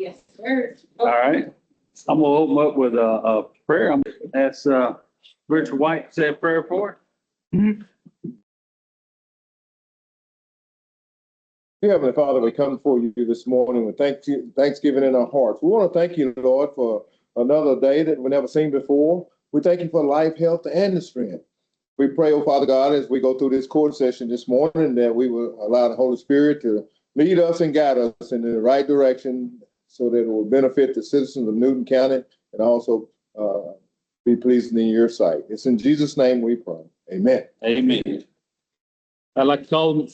Yes, sir. All right. I'm gonna open up with a prayer. I'm gonna ask Richard White to say a prayer for it. Dear Heavenly Father, we come before you this morning with thanksgiving in our hearts. We want to thank you, Lord, for another day that we've never seen before. We thank you for life, health, and the strength. We pray, oh Father God, as we go through this court session this morning, that we will allow the Holy Spirit to lead us and guide us in the right direction so that it will benefit the citizens of Newton County and also be pleasing in your sight. It's in Jesus' name we pray. Amen. Amen. I'd like to call them.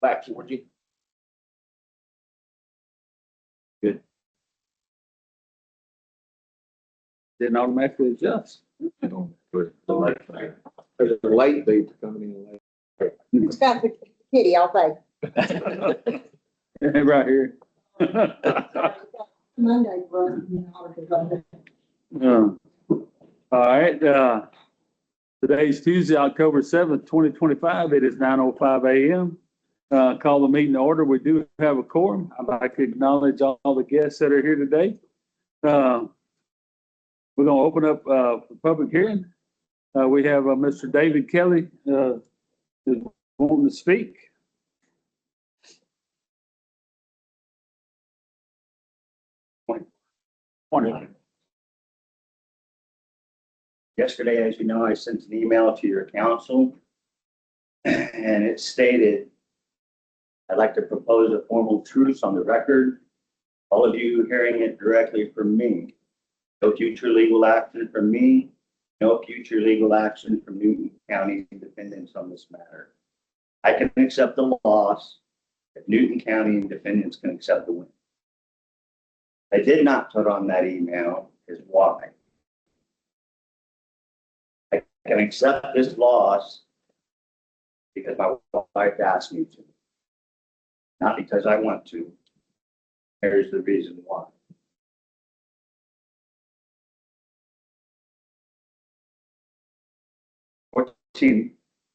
Back towards you. Good. Didn't automatically adjust. There's a light bait coming in. It's got the kitty, I'll say. Right here. Monday, bro. All right, today's Tuesday, October 7th, 2025. It is 9:05 a.m. Call the meeting to order. We do have a quorum. I'd like to acknowledge all the guests that are here today. We're going to open up the public hearing. We have Mr. David Kelly is wanting to speak. Morning. Yesterday, as you know, I sent an email to your council and it stated, I'd like to propose a formal truce on the record. All of you hearing it directly from me. No future legal action from me, no future legal action from Newton County defendants on this matter. I can accept the loss if Newton County defendants can accept the win. I did not put on that email is why. I can accept this loss because my wife asked me to, not because I want to. Here's the reason why.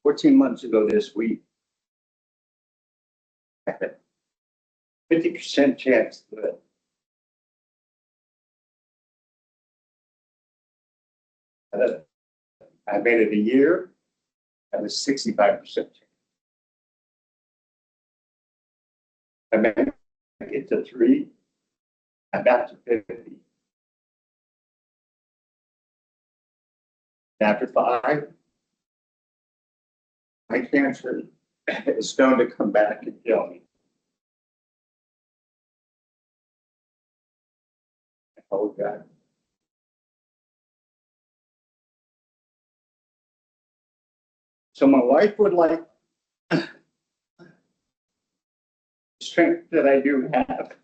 14 months ago this week, I had 50% chance that I made it a year. That was 65% chance. I made it to 3. I'm back to 50. After 5, my cancer is known to come back and kill me. Oh God. So my wife would like strength that I do have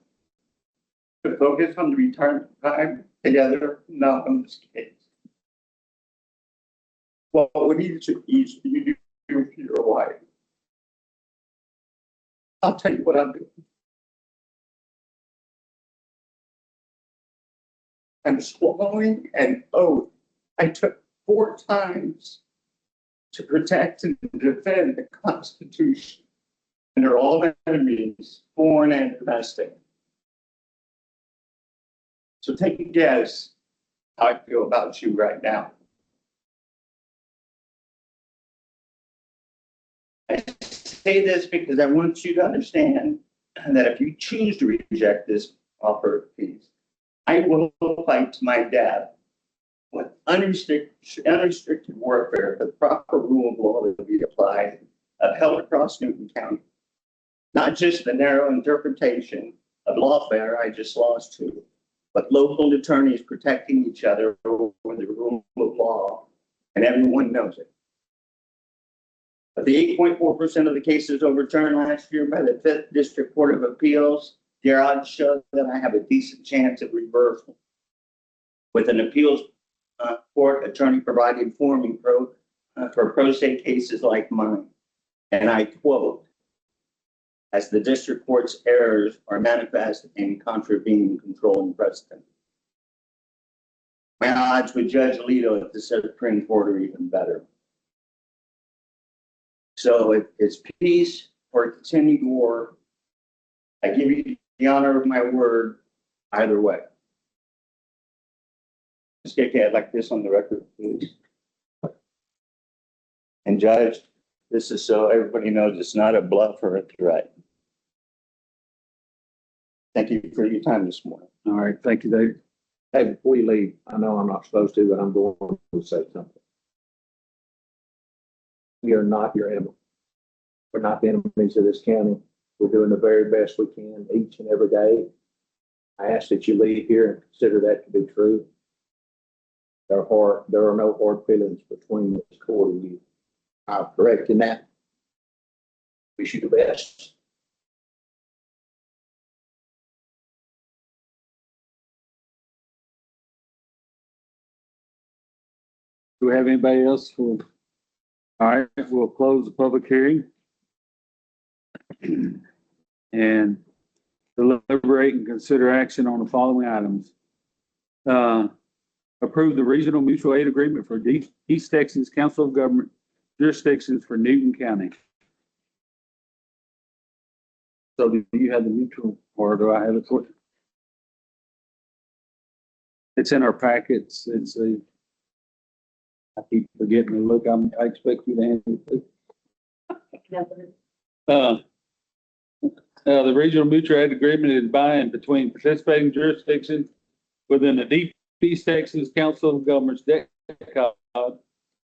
to focus on the retirement time together, not on this case. Well, what do you do for your wife? I'll tell you what I'm doing. I'm swallowing an oath I took 4 times to protect and defend the Constitution under all enemies, foreign and domestic. So take a guess how I feel about you right now. I say this because I want you to understand that if you choose to reject this offer of peace, I will fight to my death with unrestricted warfare for the proper rule of law that will be applied, upheld across Newton County. Not just the narrow interpretation of lawfare I just lost to, but local attorneys protecting each other over the rule of law, and everyone knows it. Of the 8.4% of the cases overturned last year by the 5th District Court of Appeals, the odds show that I have a decent chance of reversal. With an appeals court attorney providing for me for pro se cases like mine. And I quote, as the district court's errors are manifest and contravene controlling precedent. My odds with Judge Alito at the Supreme Court are even better. So it's peace or continue to work. I give you the honor of my word either way. Ms. KK, I'd like this on the record, please. And Judge, this is so everybody knows it's not a bluff or a threat. Thank you for your time this morning. All right, thank you, David. Hey, before you leave, I know I'm not supposed to, but I'm going to say something. We are not your enemy. We're not the enemies of this county. We're doing the very best we can each and every day. I ask that you leave here and consider that to be true. There are no hard feelings between this court and you. I'm correct in that. Wish you the best. Do we have anybody else for? All right, we'll close the public hearing. And deliberate and consider action on the following items. Approve the regional mutual aid agreement for East Texas Council of Government jurisdictions for Newton County. So do you have the mutual or do I have it for you? It's in our packets. It's a, I keep forgetting to look. I expect you to handle it. The regional mutual aid agreement is by and between participating jurisdictions within the Deep East Texas Council of Governments, DECCOG,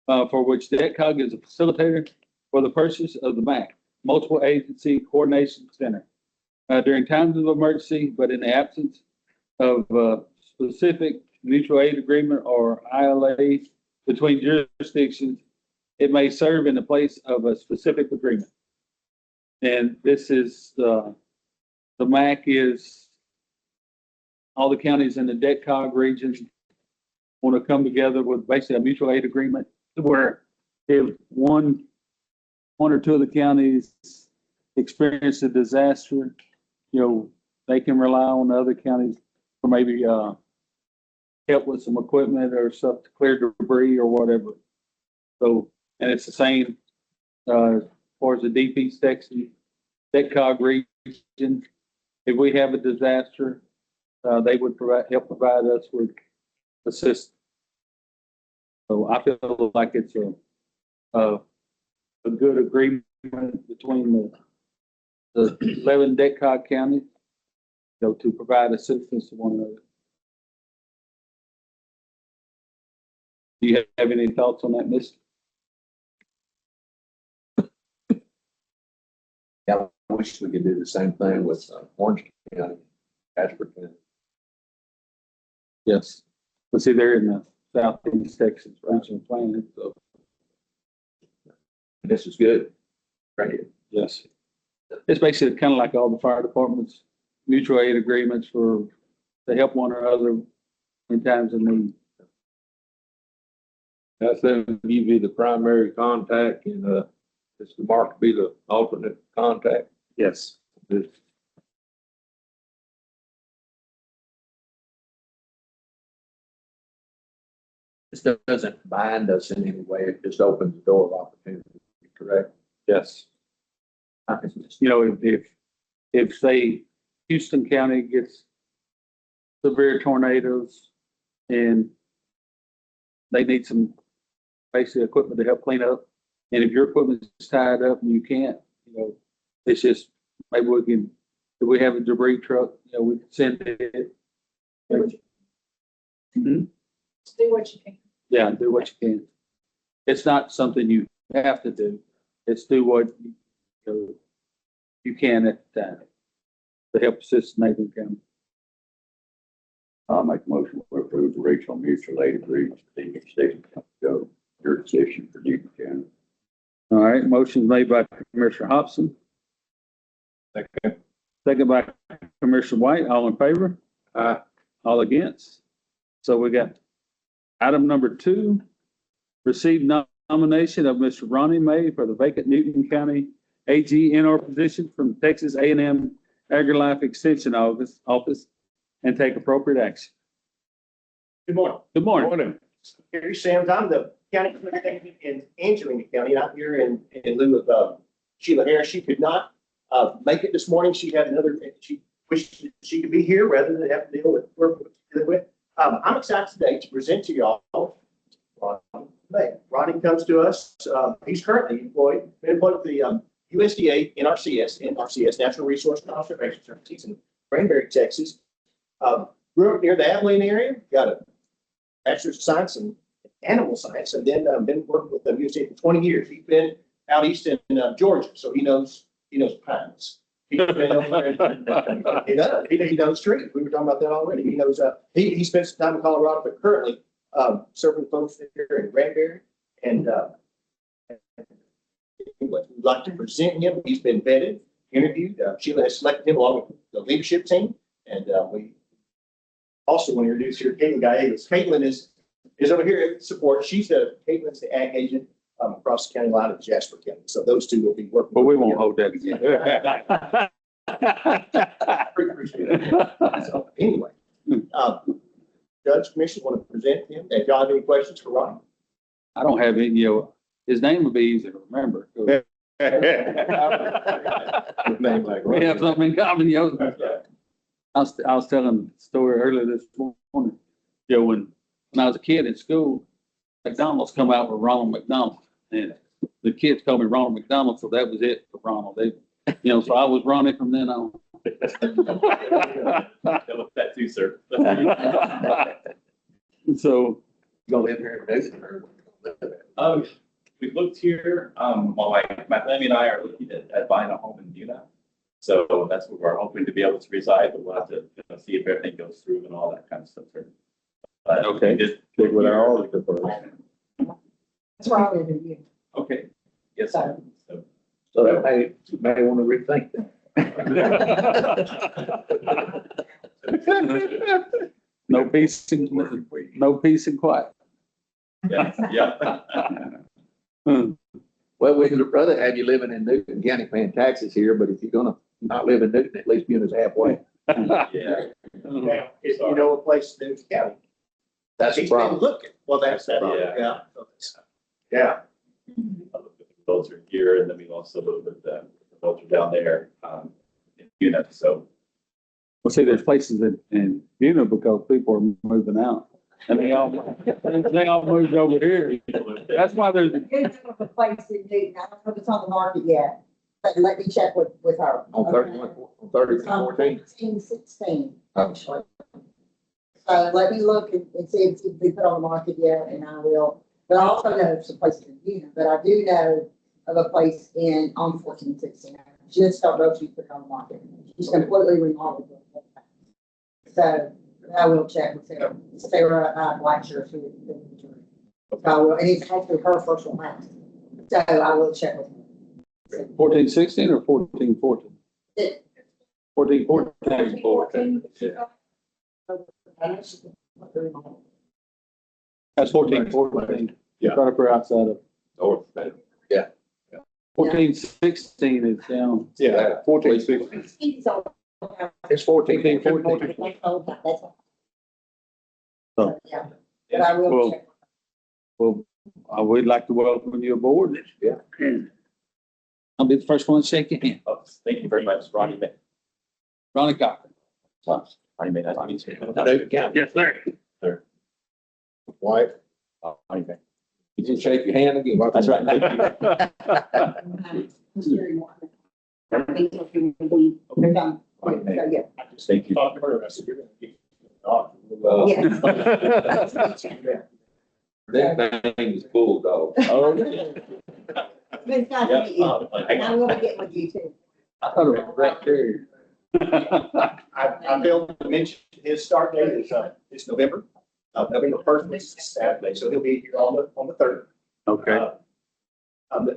for which DECCOG is a facilitator for the purchase of the MAC, Multiple Agency Coordination Center, during times of emergency, but in the absence of specific mutual aid agreement or ILA between jurisdictions, it may serve in the place of a specific agreement. And this is, the MAC is all the counties in the DECCOG region want to come together with basically a mutual aid agreement where if one or two of the counties experience a disaster, you know, they can rely on the other counties for maybe help with some equipment or stuff to clear debris or whatever. So, and it's the same as far as the Deep East Texas DECCOG region. If we have a disaster, they would help provide us with assistance. So I feel like it's a good agreement between the 11 DECCOG counties, you know, to provide assistance to one another. Do you have any thoughts on that, Miss? Yeah, I wish we could do the same thing with Orange County, Casper County. Yes. But see, they're in the Southeast Texas regional plan, so This is good. Right here. yes. It's basically kind of like all the fire departments, mutual aid agreements to help one another in times of need. That's them give you the primary contact and it's the mark to be the alternate contact. Yes. This doesn't bind us in any way. It just opens the door of opportunity, correct? Yes. You know, if say Houston County gets severe tornadoes and they need some basic equipment to help clean up, and if your equipment is tied up and you can't, you know, it's just maybe we can. If we have a debris truck, you know, we can send it. Mm-hmm. Do what you can. Yeah, do what you can. It's not something you have to do. It's do what you can at the time to help assist Nathan County. I'll make a motion to approve the regional mutual aid agreement for the station go jurisdiction for Newton County. All right, motion made by Commissioner Hobson. Second by Commissioner White. All in favor? Aye. All against? So we got item number 2, receive nomination of Mr. Ronnie May for the vacant Newton County AGNR position from Texas A&M AgriLife Extension Office and take appropriate action. Good morning. Good morning. Morning. Gary Sams. I'm the county commissioner in Angelina County, and I'm here in lieu of Sheila Harris. She could not make it this morning. She had another, she wished that she could be here rather than have to deal with work with. I'm excited today to present to y'all. Ronnie comes to us. He's currently been employed with the USDA NRCS, Natural Resource Conservation Service. He's in Granbury, Texas. Grew up near the Abilene area, got a bachelor's of science in animal science, and then been working with the USDA for 20 years. He's been out east in Georgia, so he knows pines. He knows trees. We were talking about that already. He knows, he spent some time in Colorado, but currently serving folks here in Granbury. And we'd like to present him. He's been vetted, interviewed. Sheila has selected him along with the leadership team. And we also want to introduce here Caitlin Gallegos. Caitlin is over here at support. Caitlin's the ag agent across the county line of Jasper County. So those two will be working. But we won't hold that again. Appreciate it. So anyway, Judge, Commission want to present him. If y'all have any questions for Ronnie? I don't have any, his name would be easy to remember. Name like We have something in common, I was telling a story earlier this morning. When I was a kid in school, McDonald's come out with Ronald McDonald, and the kids called me Ronald McDonald, so that was it for Ronald. So I was Ronnie from then on. That too, sir. So, Gonna live here every day. We looked here, my family and I are looking at buying a home in Una. So that's where we're hoping to be able to reside, but we'll have to see if everything goes through and all that kind of stuff. But Okay. we just Take what I already prefer. That's why I live in you. Okay, yes, sir. So, So that may want to rethink that. no peace and quiet. yeah. Well, we'd rather have you living in Newton County paying taxes here, but if you're gonna not live in Newton, at least Buna's halfway. Yeah. Now, if you know a place in Newton County. That's the He's been problem. looking. Well, that's that. Yeah. Yeah. I looked at the culture here, and then we also looked at the culture down there, in Una, so. Well, see, there's places in Buna because people are moving out. And they all moved over here. That's why there's, Good for the place in Newton. I don't know if it's on the market yet, but let me check with her. On 3114. 16, actually. So let me look and see if it's been put on the market yet, and I will. But I also know of some places in Newton, but I do know of a place on 1416. I just don't know if she put it on the market. She's completely remodeled it. So I will check with Sarah Blacksher. So I will, and it's actually her first one. So I will check with her. 1416 or 1414? It- 1414. That's 1414. Yeah. Right up here outside of. North. 1416 is down. Yeah, 1416. It's 14. So, Yeah, but I will Well, check. well, I would like to welcome you aboard. Yeah. I'll be the first one to shake your hand. Oh, thank you very much, Ronnie. Ronnie Cochran. Ronnie, nice to meet you. Newton County. Yes, sir. White. Ronnie, You just shake your hand again. that's right. Thank you. So, yeah. Thank you. Talk to her. I said, you're gonna get the dog. Yeah. That thing is bulldog. Oh, It's nice to meet you. And I will be getting with you too. I thought it was right there. I failed to mention his start date is November. November 1st, which is Saturday, so he'll be here on the 3rd. Okay.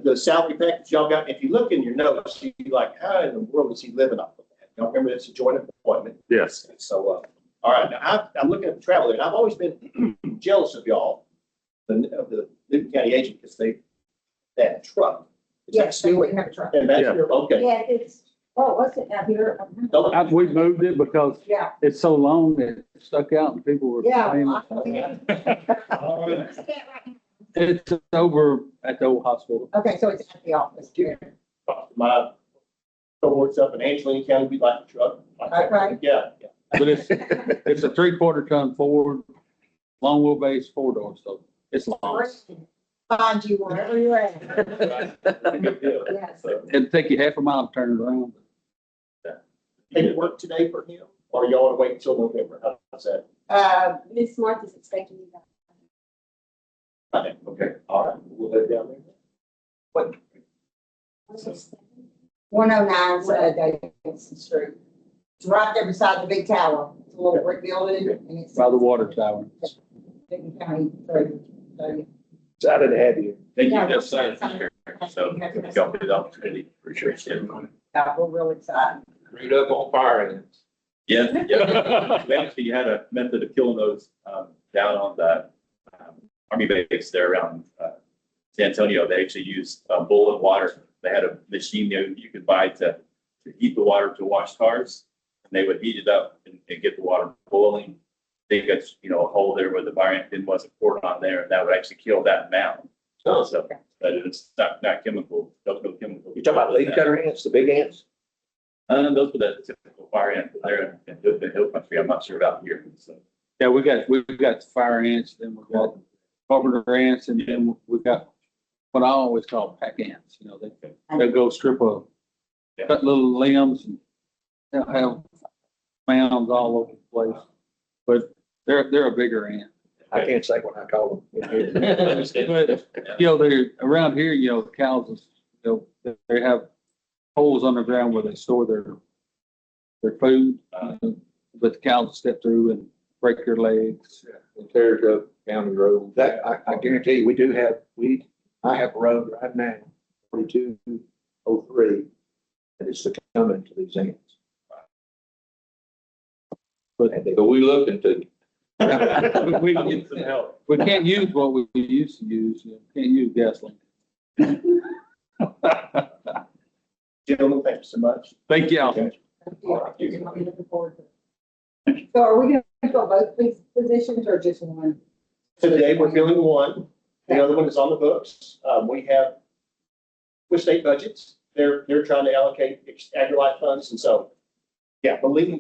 The salary package y'all got, if you look in your notes, you'd be like, how in the world is he living off of that? Y'all remember it's a joint appointment. Yes. So, all right, now I'm looking at the travel, and I've always been jealous of y'all, of the Newton County agent, because that truck. Is that Yes, they still- would have a truck. And that's Yeah. your, okay. Yeah, it's, what's it out here? We moved it because Yeah, it's so long, it stuck out and people were yeah. saying. It's over at the old hospital. Okay, so it's at the office. My Cohorts up in Angelina County, we like the truck. Okay. Yeah, yeah. But it's a 3/4 ton Ford, long wheelbase, 4 door, so it's long. Find you wherever you're at. It's a good deal. Yes. So, It'd take you half a mile to turn it around. Paperwork today for him, or y'all want to wait until November? How's that? Miss Martha's expecting you back. Okay, all right, we'll let it down there. What, 109 Davidson Street. It's right there beside the big tower. It's a little brick building and it's. By the water tower. Benton County Treasurer. So, Excited to have you. thank you, Yeah, Jeff, sorry, we're here. So, if y'all get the opportunity, appreciate it. yeah, we're real excited. Screwed up on fire ants. Yeah, yeah. We actually had a method of killing those, down on the, Army base there around, San Antonio. They actually used, boiling water. They had a machine you could buy to heat the water to wash cars. And they would heat it up and get the water boiling. They got, a hole there where the fire ant pin wasn't poured on there, and that would actually kill that mound. Oh, So, but it's not chemical, no chemical. You talking about leaf cutter ants, the big ants? Those were the typical fire ants there in the hill country. I'm not sure about here, so. Yeah, we've got fire ants, then we've got carpenter ants, and then we've got what I always call pack ants, they'll go strip a, Yeah. cut little limbs and they'll have mounds all over the place. But they're a bigger ant. I can't say what I call them. But, they're around here, cows, they have holes underground where they store their food. But the cows step through and break their legs. It tears up county road. That, I guarantee you, we do have, I have a road right now, 4203, that is succumbing to these ants. But So we looked into. we, Need some help. we can't use what we used to use. Can't use gasoline. gentlemen, thank you so much. Thank y'all. I'm looking forward to it. So are we going to fill both these positions or just one? Today, we're filling one. The other one is on the books. We have, with state budgets, they're trying to allocate agri-life funds. And so, yeah, believe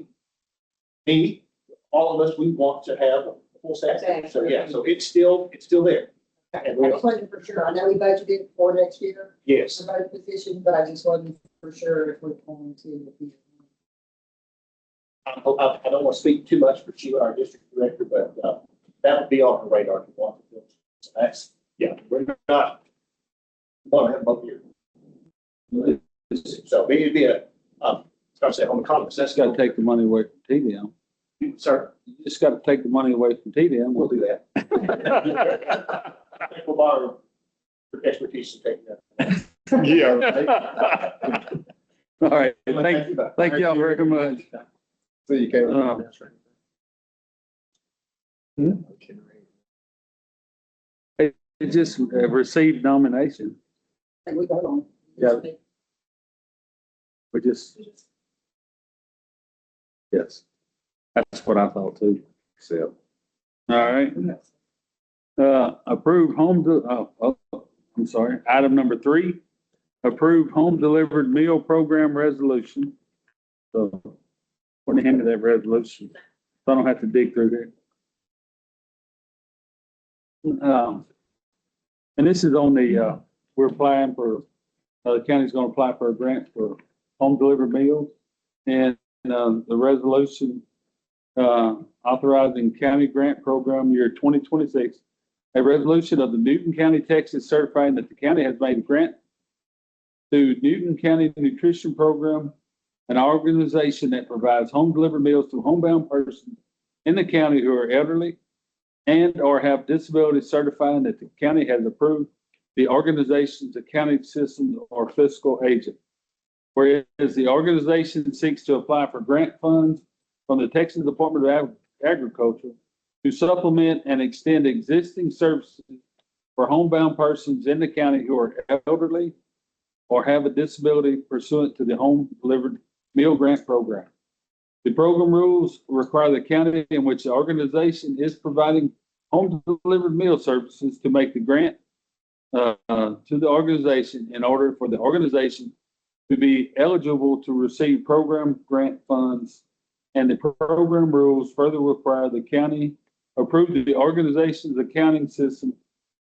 me, all of us, we want to have a full staff. So, yeah, so it's still there. I just wasn't for sure. I know we budgeted for next year Yes. for both positions, but I just wasn't for sure if we're going to. I don't want to speak too much for Sheila, our district director, but that would be on her radar to want to fill. So that's, yeah, we're not want to have both here. So it'd be a, I say, home economist. Just got to take the money away from TDM. Sir, You just got to take the money away from TDM. we'll do that. I think we'll borrow your expertise to take that. Yeah. All right. Thank y'all very much. So you can't. It just received nomination. And we got on. Yeah. We just. Yes. That's what I thought too. Accept. All right. Approve I'm sorry. Item number 3, approve home delivered meal program resolution. So, what the end of that resolution? So I don't have to dig through there. And this is on the, we're applying for, the county's gonna apply for a grant for home delivered meals. And, the resolution, authorizing county grant program year 2026. A resolution of the Newton County, Texas certifying that the county has made a grant to Newton County Nutrition Program, an organization that provides home delivered meals to homebound persons in the county who are elderly and or have disabilities, certifying that the county has approved the organization's accounting system or fiscal agent. Whereas the organization seeks to apply for grant funds from the Texas Department of Agriculture to supplement and extend existing services for homebound persons in the county who are elderly or have a disability pursuant to the home delivered meal grant program. The program rules require the county in which the organization is providing home delivered meal services to make the grant to the organization in order for the organization to be eligible to receive program grant funds. And the program rules further require the county approve the organization's accounting system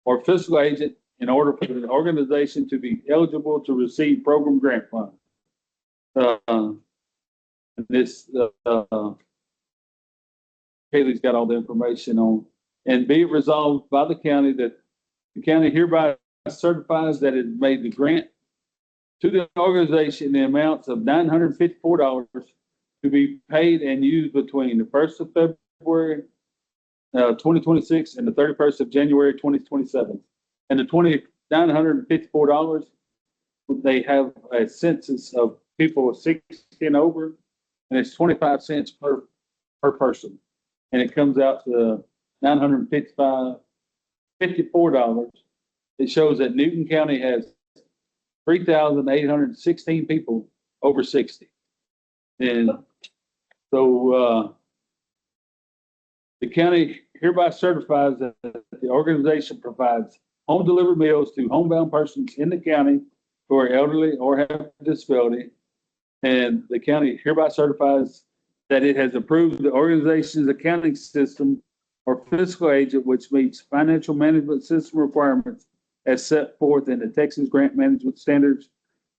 or fiscal agent in order for the organization to be eligible to receive program grant funds. Kaylee's got all the information on, and be it resolved by the county that the county hereby certifies that it made the grant to the organization in the amounts of $954 to be paid and used between the 1st of February 2026 and the 31st of January 2027. And the $954, they have a census of people 60 and over, and it's 25 cents per person. And it comes out to $54. It shows that Newton County has 3,816 people over 60. And so the county hereby certifies that the organization provides home delivered meals to homebound persons in the county who are elderly or have a disability. And the county hereby certifies that it has approved the organization's accounting system or fiscal agent which meets financial management system requirements as set forth in the Texas Grant Management Standards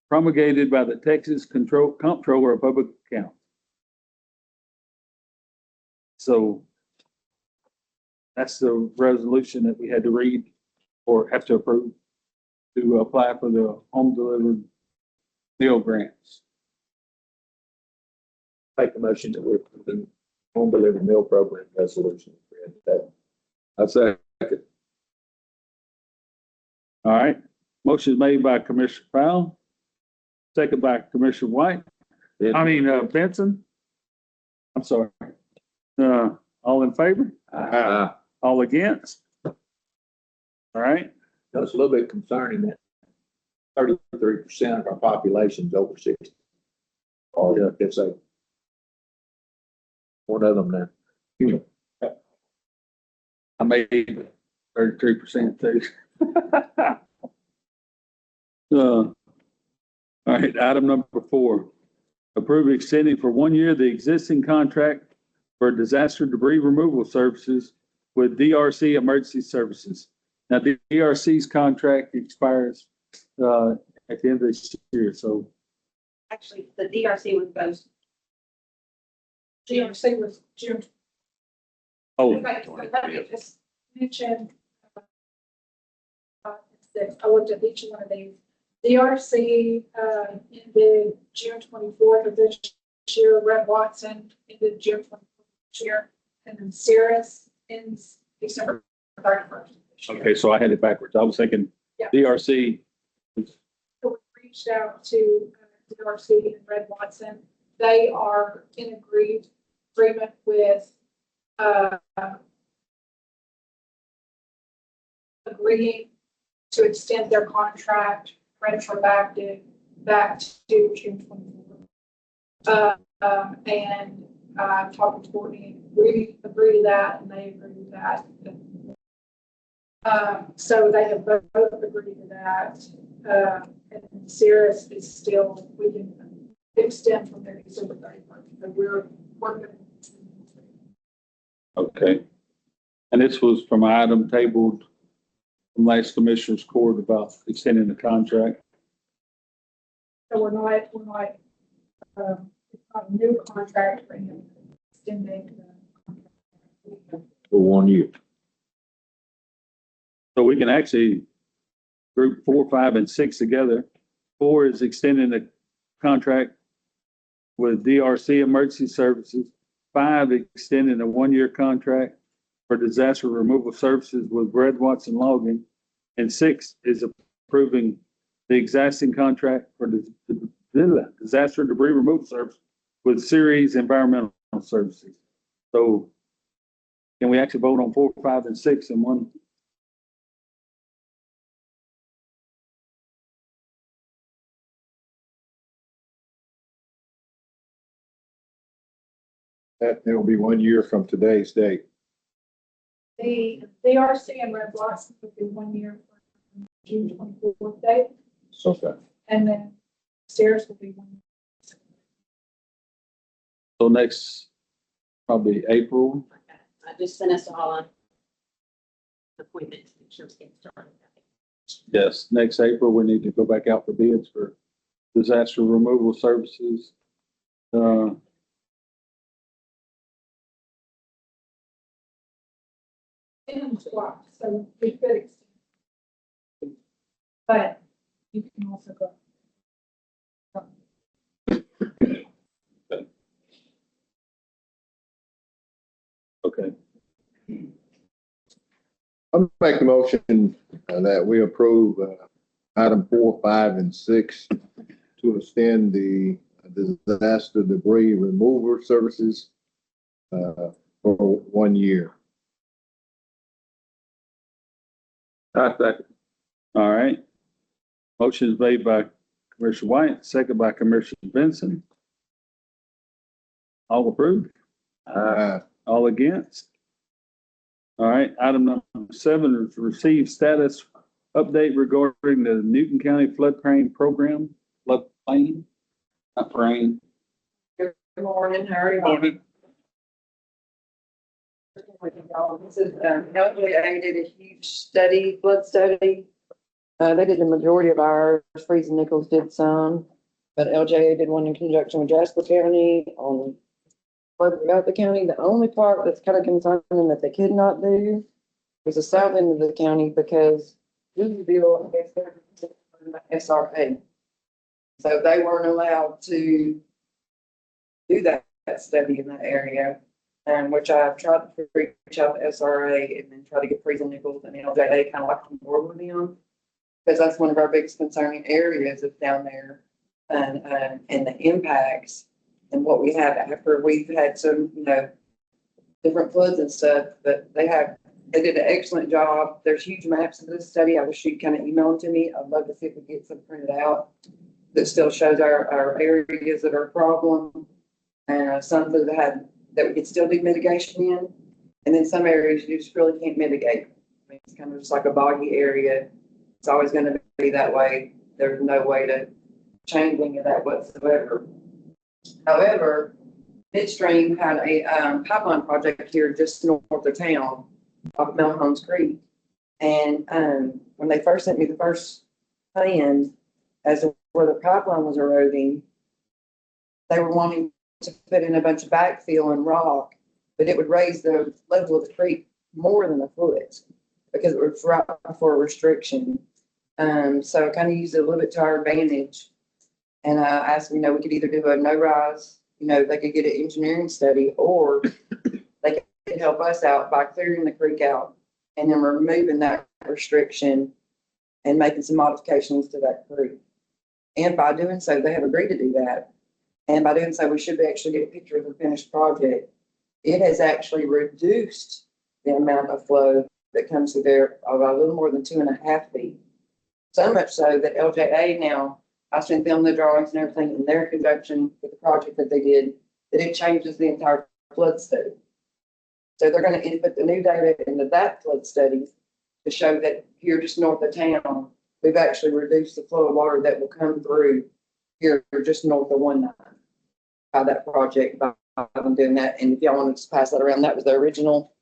promulgated by the Texas Comptroller of Public Accounts. So that's the resolution that we had to read or have to approve to apply for the home delivered meal grants. Make a motion that we're approving home delivered meal program resolution. I say, All right, motion made by Commissioner Powell, second by Commissioner White. Benson. I'm sorry. All in favor? All against? All right, It's a little bit concerning that 33% of our population is over 60. Oh, yeah, it's a one of them now. I made 33% too. All right, item number 4, approve extending for 1 year the existing contract for disaster debris removal services with DRC Emergency Services. Now, the DRC's contract expires at the end of this year, so Actually, the DRC was supposed. GMC was June. oh, Okay, so let me just mention. That I looked at each one of these. DRC, ended June 24th of this year. Red Watson ended June 24th this year. And then Cirrus ends December 31st. this year. okay, so I had it backwards. I was thinking Yeah. DRC. So we reached out to DRC and Red Watson. They are in agreement with agreeing to extend their contract retroactive back to June 24th. And talking to Courtney, we agree to that, and they agree to that. So they have both agreed to that. And Cirrus is still, we can extend from their December 31st. So we're working. Okay. And this was from an item tabled from last Commissioner's Court about extending the contract. So we're not, it's not a new contract, we're extending the contract. For 1 year. So we can actually group 4, 5, and 6 together. 4 is extending the contract with DRC Emergency Services. 5, extending a 1-year contract for disaster removal services with Red Watson Logging. And 6 is approving the existing contract for the disaster debris removal service with Ceres Environmental Services. So can we actually vote on 4, 5, and 6 in one? that will be 1 year from today's date. The DRC and Red Watson would be 1 year from June 24th date. Okay. And then stairs will be one. So next, probably April. I just sent us all an appointment to make sure it's getting started. Yes, next April, we need to go back out for bids for disaster removal services. And swap, so we could extend. But you can also go. Okay, I'm make the motion that we approve item 4, 5, and 6 to extend the disaster debris removal services for 1 year. all right. Motion is made by Commissioner White, second by Commissioner Benson. All approved? All against? All right, item number 7 is receive status update regarding the Newton County floodplain program, floodplain, not rain. Good morning, how are you? Morning. This is, LJA did a huge study, flood study. They did the majority of ours, Freeze Nichols did some, but LJA did one in conjunction with Jasper County on flood throughout the county. The only part that's kind of concerning that they could not do was the south end of the county because Louisville, I guess, they're SRA. So they weren't allowed to do that study in that area. Which I've tried to reach out to SRA and then try to get Freeze and Nichols and LJA kind of like on board with them. Because that's one of our biggest concerning areas is down there and the impacts and what we have after we've had some, different floods and stuff, but they did an excellent job. There's huge maps of this study. I wish you'd kind of email them to me. I'd love to see if we get some printed out that still shows our areas that are a problem and some that we could still do mitigation in. And then some areas you just really can't mitigate. I mean, it's kind of just like a boggy area. It's always going to be that way. There's no way to change any of that whatsoever. However, Midstream had a pipeline project here just north of town off Mount Holmes Creek. And when they first sent me the first plan as to where the pipeline was eroding, they were wanting to put in a bunch of backfill and rock, but it would raise the level of the creek more than a foot because it was right before a restriction. So I kind of used it a little bit to our advantage. And I asked them, we could either do a no rise, they could get an engineering study, or they could help us out by clearing the creek out and then removing that restriction and making some modifications to that creek. And by doing so, they have agreed to do that. And by doing so, we should actually get a picture of the finished project. It has actually reduced the amount of flow that comes through there of a little more than 2.5 feet. So much so that LJA now, I sent them the drawings and everything in their conjunction with the project that they did, that it changes the entire flood study. So they're going to input the new data into that flood study to show that here just north of town, we've actually reduced the flow of water that will come through here just north of 19 by that project, by them doing that. And if y'all wanted to pass that around, that was the original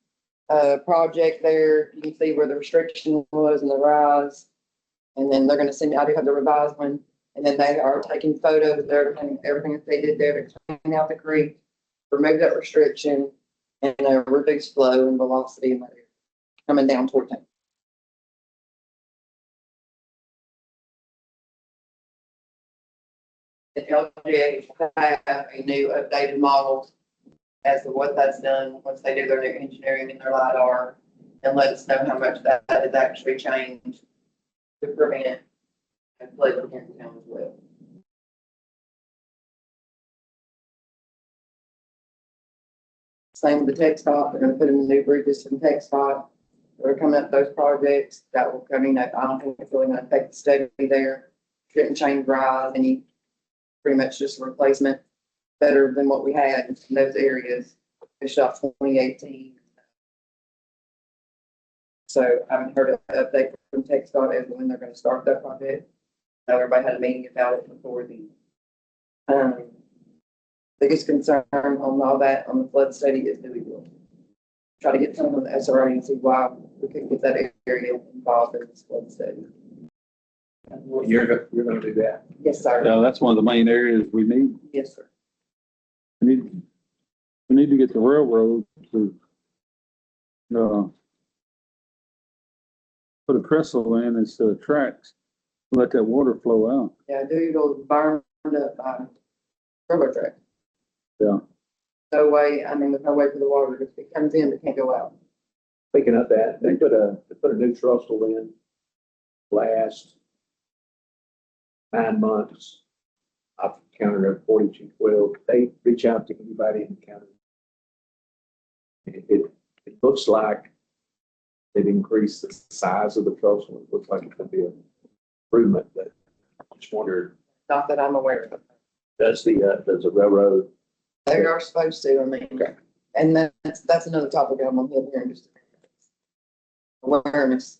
project there. You can see where the restriction was and the rise. And then they're going to send, I do have the revised one. And then they are taking photos of everything that they did there to clean out the creek, remove that restriction, and reduce flow and velocity in that area coming down toward town. The LGA have a new updated model as to what that's done once they do their new engineering and their LiDAR, and let us know how much that has actually changed to prevent flood here in town as well. Same with the tech stop. They're going to put in new bridges from tech stop. They're coming up those projects that will come in. I don't think it's really going to affect the study there. Shouldn't change rise any. Pretty much just a replacement, better than what we had in those areas. Finished off 2018. So I haven't heard an update from TxDOT as to when they're going to start that project. Now everybody had a meeting about it before the Biggest concern on all that, on the flood study is do we will try to get some of the SRA and see why we couldn't get that area involved in this flood study. You're gonna do that. Yes, sir. Yeah, that's one of the main areas we need. Yes, sir. We need to get the railroad to, put a trestle in instead of tracks, let that water flow out. Yeah, do go burned up by railroad track. Yeah. No way, I mean, there's no way for the water, if it comes in, it can't go out. Speaking of that, they put a new trestle in last 9 months. I've counted at 4212. They reach out to anybody in the county. It looks like they've increased the size of the trestle. It looks like it could be an improvement, but I just wondered, Not that I'm aware of. does the railroad, They are supposed to, I mean, and that's another topic I'm gonna hit here in just a minute. Awareness.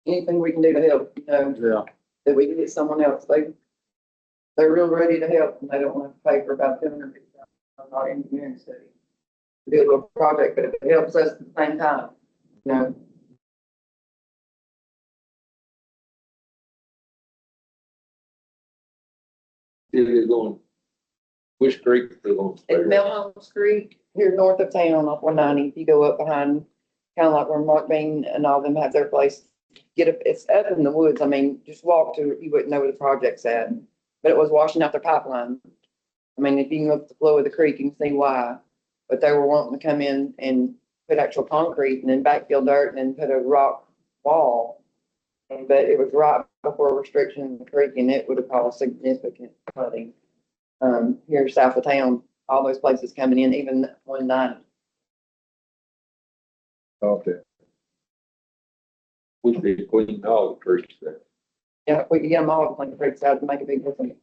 Anything we can do to help, Yeah. that we can get someone else, they're real ready to help, and they don't want to pay for about $250,000 our engineering study. To do a little project, but if it helps us at the same time, They're going, which creek they're going? It's Melhouse Creek, here north of town off 190, if you go up behind, kind of like where Mark Bean and all them have their place. Get up, it's up in the woods, I mean, just walk to it, you wouldn't know where the project's at, but it was washing out their pipeline. I mean, if you can look at the flow of the creek, you can see why, but they were wanting to come in and put actual concrete and then backfill dirt and then put a rock wall. But it was right before restriction in the creek, and it would have caused significant flooding. Here south of town, all those places coming in, even 190. Okay. We should clean all the creeks there. Yeah, if we could get them all to clean the creeks out, it'd make a big difference.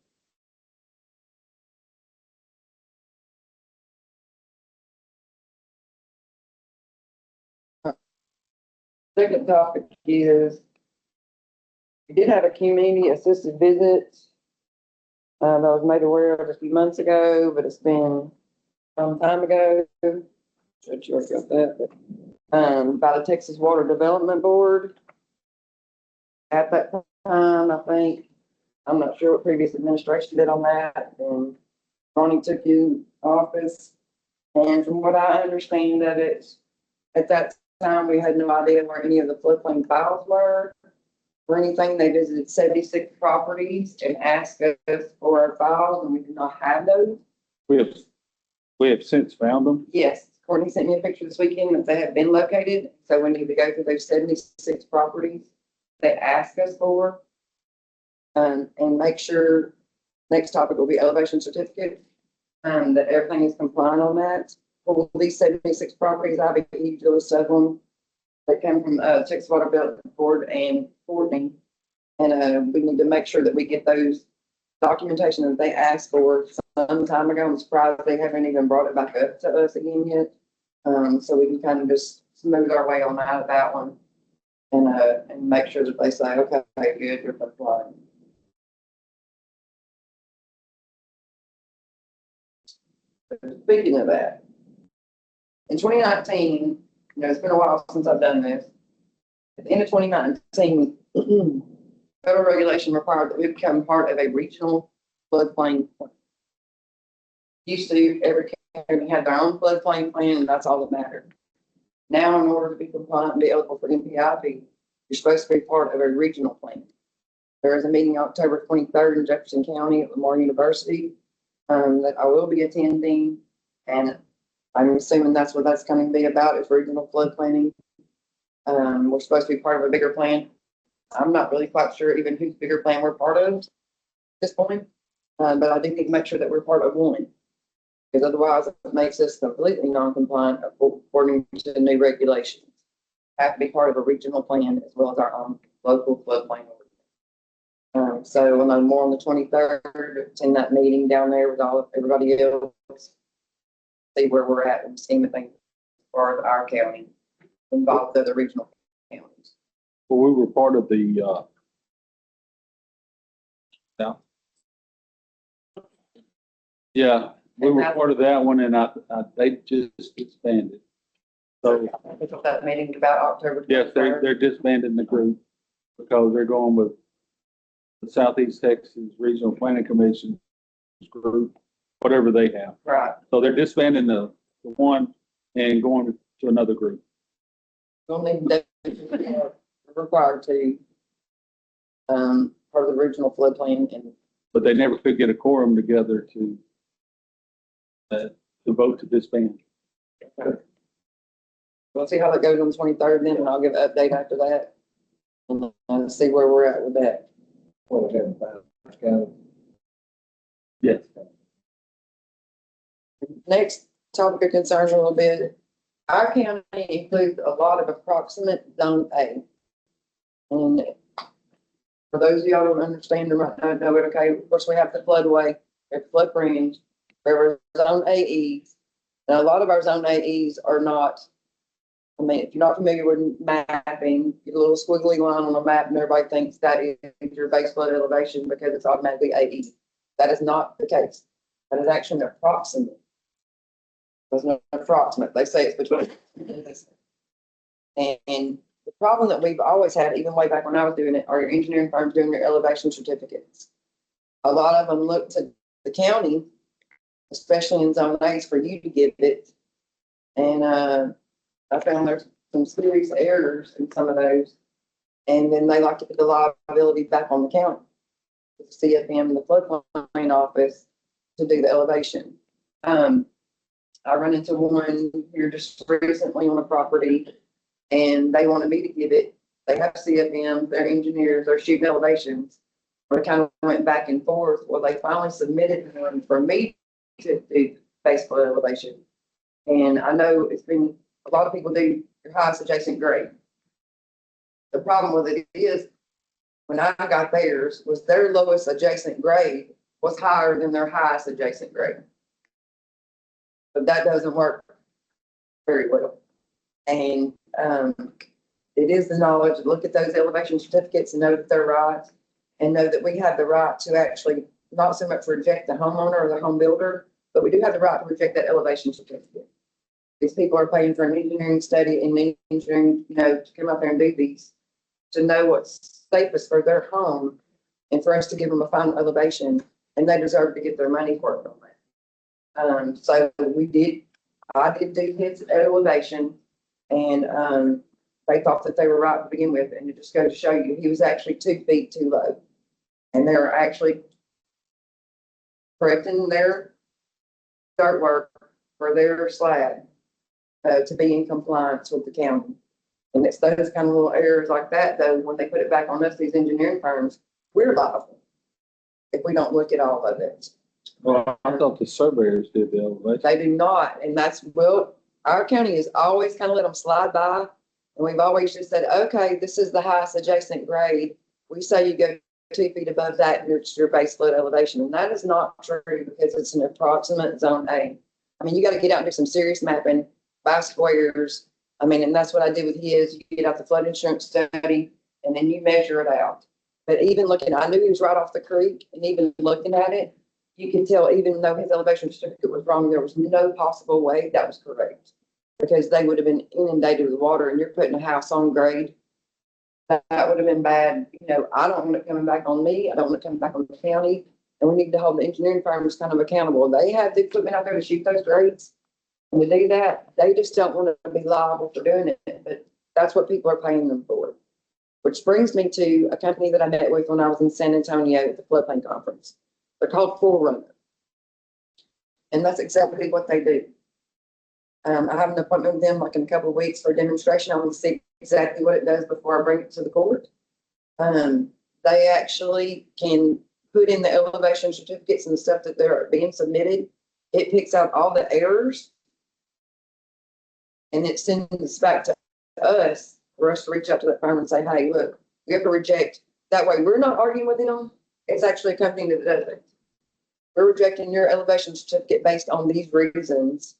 Second topic is, we did have a community assisted visit. That was made aware of a few months ago, but it's been some time ago. Should you already got that, but, by the Texas Water Development Board. At that time, I think, I'm not sure what previous administration did on that, and Ronnie took you office. And from what I understand that it's, at that time, we had no idea where any of the floodplain files were or anything. They visited 76 properties and asked us for our files, and we did not have those. We have since found them. Yes, Courtney sent me a picture this weekend that they have been located, so we need to go through those 76 properties they asked us for. And make sure, next topic will be elevation certificate, that everything is compliant on that. For these 76 properties, I've used a list of them that came from, Texas Water Development Board and Courtney. And, we need to make sure that we get those documentation that they asked for some time ago. I'm surprised they haven't even brought it back up to us again yet. So we can kind of just smooth our way on out of that one. And make sure that they say, okay, good, you're compliant. Speaking of that, in 2019, it's been a while since I've done this. At the end of 2019, federal regulation required that we become part of a regional floodplain plan. Used to, every county had their own floodplain plan, and that's all that mattered. Now, in order to be compliant and be eligible for MPIP, you're supposed to be part of a regional plan. There is a meeting October 23rd in Jefferson County at Lamar University that I will be attending, and I'm assuming that's what that's going to be about, is regional flood planning. We're supposed to be part of a bigger plan. I'm not really quite sure even whose bigger plan we're part of at this point, but I do need to make sure that we're part of one, because otherwise it makes us completely non-compliant according to the new regulations. Have to be part of a regional plan as well as our own local floodplain. So we'll know more on the 23rd, attend that meeting down there with everybody else. See where we're at in the scheme of things for our county, involved other regional counties. Well, we were part of the, yeah, we were part of that one and they just disbanded. So, That meeting about October. yes, 23rd. they're disbanding the group because they're going with the Southeast Texas Regional Planning Commission group, whatever they have. Right. So they're disbanding the one and going to another group. We'll need to, required to, for the regional floodplain and But they never could get a quorum together to vote to disband. we'll see how that goes on the 23rd then, and I'll give an update after that. And see where we're at with that. What was that, County? Yes. Next topic of concern a little bit. Our county includes a lot of approximate zone A. And for those of y'all who don't understand or might not know it, okay, of course, we have the floodway, we have floodplains, there are zone AEs. And a lot of our zone AEs are not, I mean, if you're not familiar with mapping, you get a little squiggly line on the map and everybody thinks that is your base flood elevation because it's automatically AE. That is not the case. That is actually an approximate. It's not approximate. They say it's between. And the problem that we've always had, even way back when I was doing it, are your engineering firms doing their elevation certificates. A lot of them look to the county, especially in zone A's, for you to give it. And I found there's some serious errors in some of those. And then they like to put the liability back on the county, the CFM and the floodplain office to do the elevation. I run into one here just recently on a property and they wanted me to give it. They have CFM, their engineers, they're shooting elevations. We kind of went back and forth. Well, they finally submitted one for me to do base flood elevation. And I know it's been, a lot of people do your highest adjacent grade. The problem with it is when I got theirs was their lowest adjacent grade was higher than their highest adjacent grade. But that doesn't work very well. And it is the knowledge, look at those elevation certificates and know that they're right. And know that we have the right to actually not so much reject the homeowner or the home builder, but we do have the right to reject that elevation certificate. These people are paying for an engineering study and engineering, to come out there and do these, to know what's safest for their home and for us to give them a final elevation, and they deserve to get their money worth on that. So I did do his elevation and, they thought that they were right to begin with. And it just goes to show you, he was actually 2 feet too low. And they're actually correcting their dirt work for their slab, to be in compliance with the county. And it's those kind of little errors like that, though, when they put it back on us, these engineering firms, we're liable if we don't look at all of it. Well, I thought the surveyors did the elevation. They do not, and our county has always kind of let them slide by. And we've always just said, okay, this is the highest adjacent grade. We say you go 2 feet above that and it's your base flood elevation. And that is not true because it's an approximate zone A. I mean, you got to get out and do some serious mapping by squares. I mean, and that's what I did with his. You get out the flood insurance study and then you measure it out. But even I knew he was right off the creek, and even looking at it, you could tell, even though his elevation certificate was wrong, there was no possible way that was correct. Because they would have been inundated with water and you're putting a house on grade. That would have been bad. I don't want it coming back on me. I don't want it coming back on the county. And we need to hold the engineering firms kind of accountable. They have the equipment out there to shoot those grades. And to do that, they just don't want to be liable for doing it. But that's what people are paying them for. Which brings me to a company that I met with when I was in San Antonio at the floodplain conference. They're called Forerunner. And that's exactly what they do. I have an appointment with them like in a couple of weeks for a demonstration. I want to see exactly what it does before I bring it to the court. They actually can put in the elevation certificates and the stuff that they're being submitted. It picks out all the errors and it sends back to us for us to reach out to that firm and say, hey, look, we have to reject. That way we're not arguing with them It's actually a company that does it. We're rejecting your elevation certificate based on these reasons.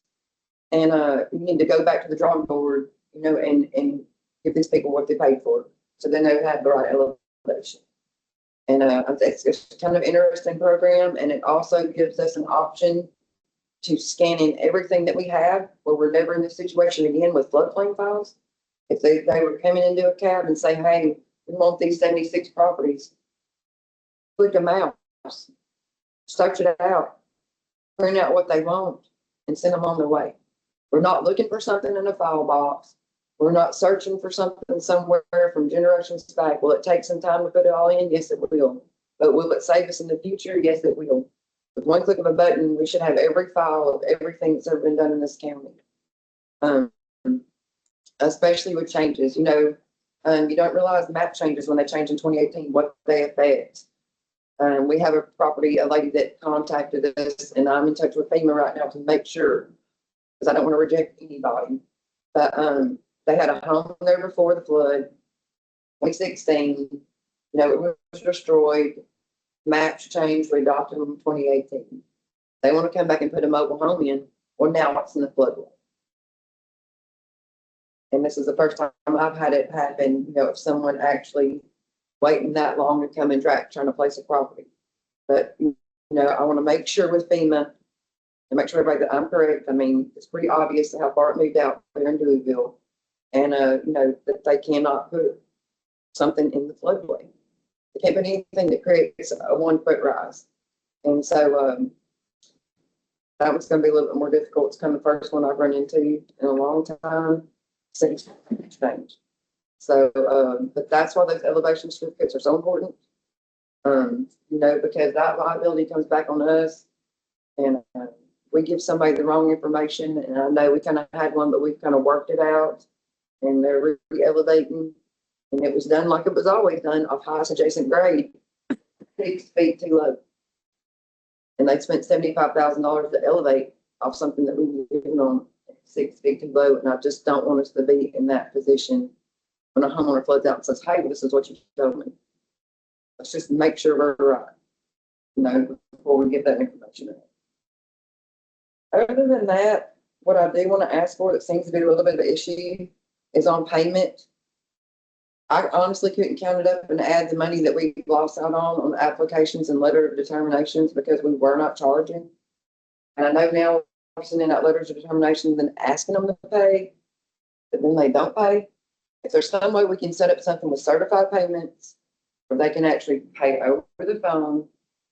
And, you need to go back to the drawing board, you know, and give these people what they paid for. So then they have the right elevation. And, it's kind of interesting program, and it also gives us an option to scan in everything that we have, where we're never in this situation again with floodplain files. If they were coming into a cab and say, hey, we want these 76 properties, click a mouse, search it out, print out what they want, and send them on their way. We're not looking for something in a file box. We're not searching for something somewhere from generations back. Will it take some time to put it all in? Yes, it will. But will it save us in the future? Yes, it will. With one click of a button, we should have every file of everything that's ever been done in this county. Especially with changes, you know, you don't realize the map changes when they change in 2018, what they affect. We have a property, a lady that contacted us, and I'm in touch with FEMA right now to make sure, because I don't want to reject anybody. But they had a home there before the flood, 2016. You know, it was destroyed. Maps changed. We adopted them in 2018. They want to come back and put a mobile home in. Well, now it's in the floodway. And this is the first time I've had it happen, you know, if someone actually waiting that long to come and trying to place a property. But, you know, I want to make sure with FEMA and make sure everybody that I'm correct. I mean, it's pretty obvious how far it moved out there in Louisville. And, you know, that they cannot put something in the floodway. They can't put anything that creates a 1 foot rise. And so that was going to be a little bit more difficult. It's kind of the first one I've run into in a long time since change. So, but that's why those elevation certificates are so important. You know, because that liability comes back on us, and we give somebody the wrong information. And I know we kind of had one, but we've kind of worked it out, and they're re-elevating, and it was done like it was always done, off highest adjacent grade, 6 feet too low. And they spent $75,000 to elevate off something that we were given on 6 feet too low. And I just don't want us to be in that position when a homeowner floods out and says, hey, this is what you told me. Let's just make sure we're right, you know, before we get that information out. Other than that, what I do want to ask for that seems to be a little bit of an issue is on payment. I honestly couldn't count it up and add the money that we lost out on the applications and letter of determinations because we were not charging. And I know now we're sending out letters of determination and asking them to pay, but then they don't pay. If there's some way we can set up something with certified payments where they can actually pay over the phone,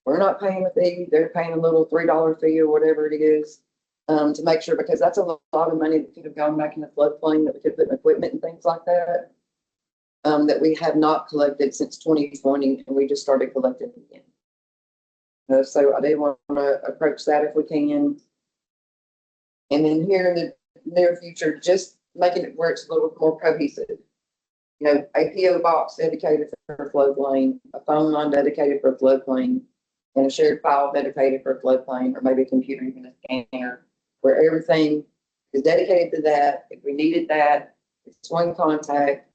we're not paying a fee, they're paying a little $3 fee or whatever it is, to make sure, because that's a lot of money that could have gone back in the floodplain that we could put in equipment and things like that. That we have not collected since 2020, and we just started collecting again. So I do want to approach that if we can. And then here in the near future, just making it where it's a little more cohesive. You know, a PO box dedicated for floodplain, a phone line dedicated for floodplain, and a shared file dedicated for floodplain, or maybe a computer, even a scanner, where everything is dedicated to that. If we needed that, it's one contact.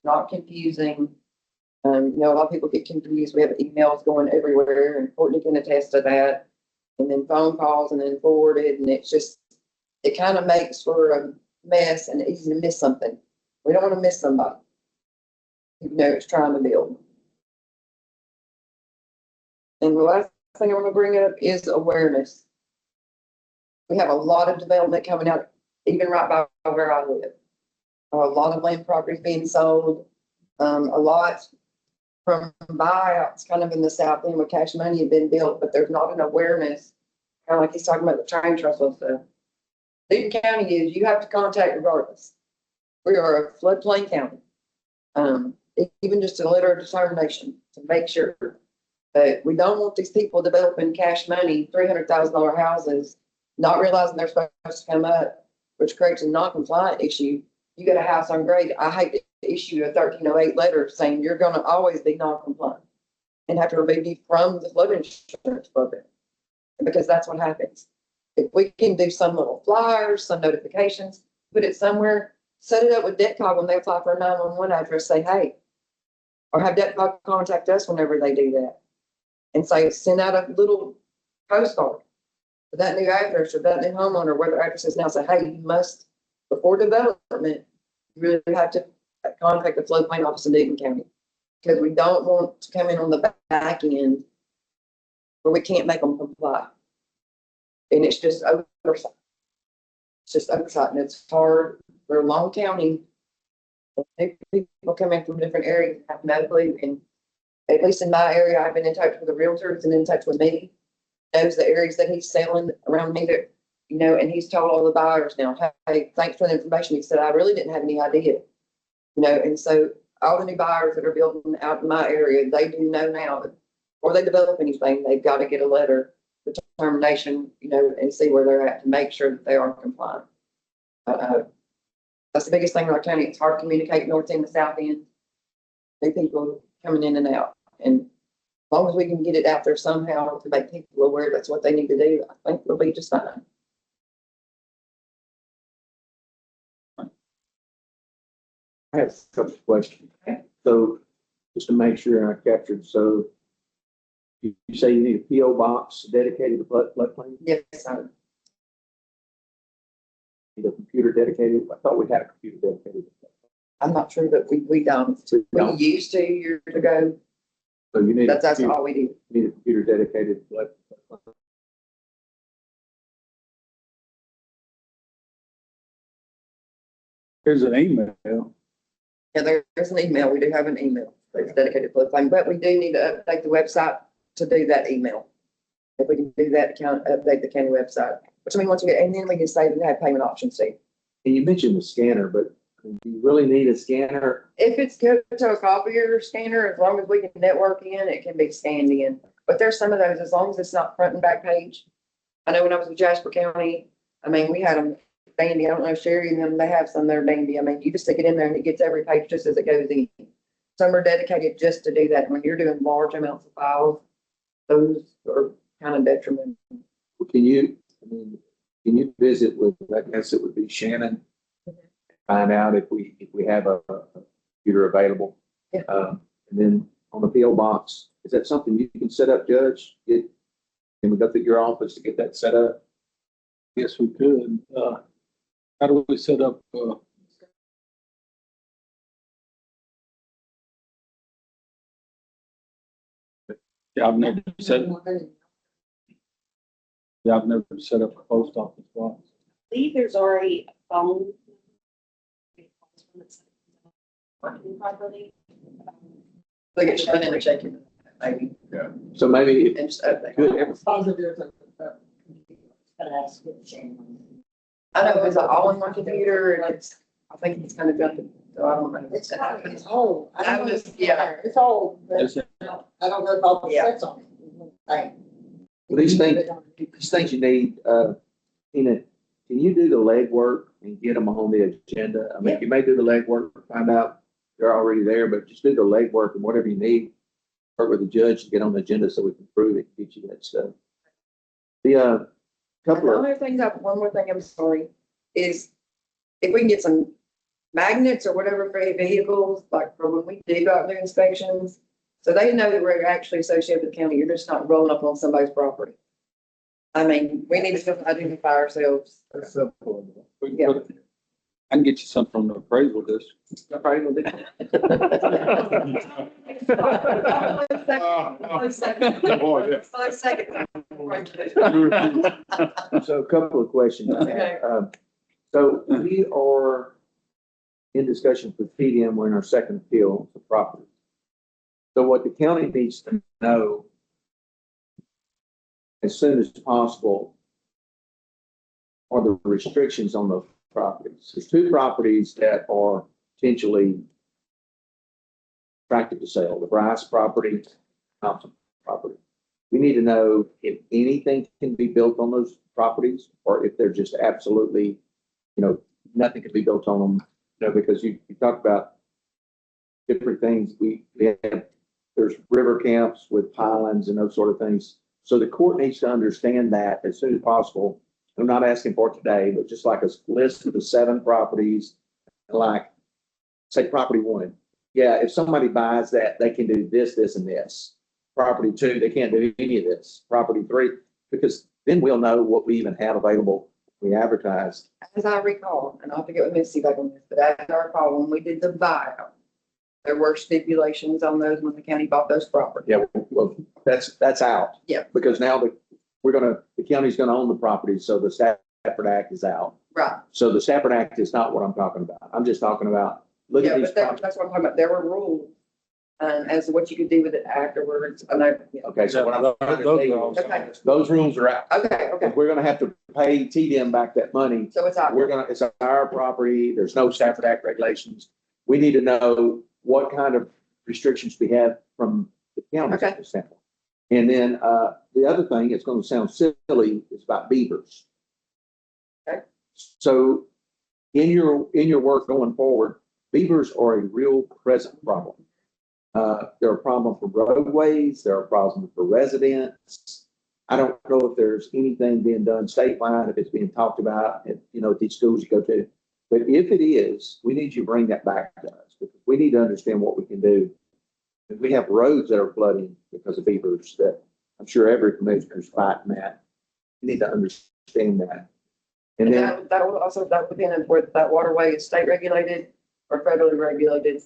Not confusing. You know, a lot of people get confused. We have emails going everywhere, and Courtney can attest to that. And then phone calls, and then forwarded, and it's just, it kind of makes for a mess and easy to miss something. We don't want to miss somebody. You know, it's trying to build. And the last thing I want to bring up is awareness. We have a lot of development coming out, even right by where I live. A lot of land properties being sold, a lot from buyouts kind of in the south end where cash money had been built, but there's not an awareness, kind of like he's talking about the train trestle stuff. Newton County is, you have to contact regardless. We are a floodplain county. Even just a letter of determination to make sure. But we don't want these people developing cash money, $300,000 houses, not realizing they're supposed to come up, which creates a non-compliant issue. You get a house on grade, I hate to issue a 1308 letter saying you're going to always be non-compliant and have to remove you from the flood insurance program, because that's what happens. If we can do some little flyers, some notifications, put it somewhere, set it up with DETCOG when they apply for a 911 address, say, hey, or have DETCOG contact us whenever they do that. and say, send out a little postcard for that new address or that new homeowner where their address is now, say, hey, you must, before development, you really have to contact the floodplain office in Deaton County. Because we don't want to come in on the back end where we can't make them comply. And it's just oversight. It's just oversight, and it's hard. We're a long county. People come in from different areas, have no clue, and at least in my area, I've been in touch with the realtors and in touch with me. Knows the areas that he's selling around me that, you know, and he's told all the buyers now, hey, thanks for the information. He said, I really didn't have any idea. You know, and so all the new buyers that are building out in my area, they do know now that before they develop anything, they've got to get a letter of determination, you know, and see where they're at to make sure that they are compliant. That's the biggest thing in our county. It's hard to communicate north end to south end. New people coming in and out. And as long as we can get it out there somehow to make people aware that's what they need to do, I think we'll be just fine. I have a couple of questions. So just to make sure I captured, so you say you need a PO box dedicated to floodplain? Yes, sir. Need a computer dedicated? I thought we had a computer dedicated. I'm not sure that we don't. We used to years ago. So you need. That's all we do. You need a computer dedicated to floodplain. Here's an email. Yeah, there's an email. We do have an email that's dedicated to floodplain, but we do need to update the website to do that email. If we can do that, update the county website, which I mean, once we get, and then we can say we have payment options too. And you mentioned the scanner, but do you really need a scanner? If it's good to a copier scanner, as long as we can network in, it can be scanned in. But there's some of those, as long as it's not front and back page. I know when I was with Jasper County, I mean, we had them dandy. I don't know, Sherry and them, they have some that are dandy. I mean, you just stick it in there and it gets every page just as it goes in. Some are dedicated just to do that. When you're doing large amounts of files, those are kind of detrimental. Can you visit with, I guess it would be Shannon, find out if we have a computer available? Yeah. And then on the PO box, is that something you can set up, Judge? Can we go through your office to get that set up? Yes, we could. How do we set up, yeah, I've never set up a post office box. I believe there's already a phone. Working properly. They get shut in and check in, maybe, So maybe if and just update. good, I know it's an all-in-one computer and I think it's kind of jumping, so I don't know. It's old. I don't know. Yeah. It's old, but Is it? I don't know if all the Yeah. sets on it. Right. these things you need, Tina, can you do the legwork and get them on the agenda? I mean, you may do the legwork, find out they're already there, but just do the legwork and whatever you need, work with the judge to get on the agenda so we can prove it, get you that stuff. The, couple of, One more thing, I'm sorry, is if we can get some magnets or whatever for any vehicles, like for when we do go out and do inspections, so they know that we're actually associated with the county, you're just not rolling up on somebody's property. I mean, we need to identify ourselves. We can Yeah. put it- I can get you some from the appraisal district. I probably will do that. Close second. so a couple of questions. Okay. So we are in discussions with PDM. We're in our second appeal for property. So what the county needs to know as soon as possible are the restrictions on those properties. There's two properties that are potentially attractive to sale, the Bryce property, Thompson property. We need to know if anything can be built on those properties or if they're just absolutely, nothing can be built on them, because you talked about different things. There's river camps with pylons and those sort of things. So the court needs to understand that as soon as possible. I'm not asking for it today, but just like a list of the 7 properties, like say property 1. Yeah, if somebody buys that, they can do this, this, and this. property two, they can't do any of this, property three, because then we'll know what we even have available. We advertised. As I recall, and I'll have to get with Missy back on this, but as I recall, when we did the buyout, there were stipulations on those when the county bought those properties. Yeah, well, that's out. Yeah. Because now the county's gonna own the property, so the Stafford Act is out. Right. So the Stafford Act is not what I'm talking about. I'm just talking about, look Yeah, at these but that, properties. that's what I'm talking about. There were rules, as to what you could do with it afterwards. I know, yeah. Okay, so what I'm trying to Those say are all- Okay. is, those rules are out. Okay, okay. If we're gonna have to pay TDM back that money, So it's out. it's our property, there's no Stafford Act regulations. We need to know what kind of restrictions we have from the county Okay. standpoint. And then, the other thing, it's gonna sound silly, is about beavers. Okay. So in your work going forward, beavers are a real present problem. They're a problem for roadways, they're a problem for residents. I don't know if there's anything being done statewide, if it's being talked about at, at these schools you go to. But if it is, we need you to bring that back to us, because we need to understand what we can do. If we have roads that are flooding because of beavers, that I'm sure every commissioner is fighting that. You need to understand that. And then, that would also, that would be in where that waterway is state regulated or federally regulated,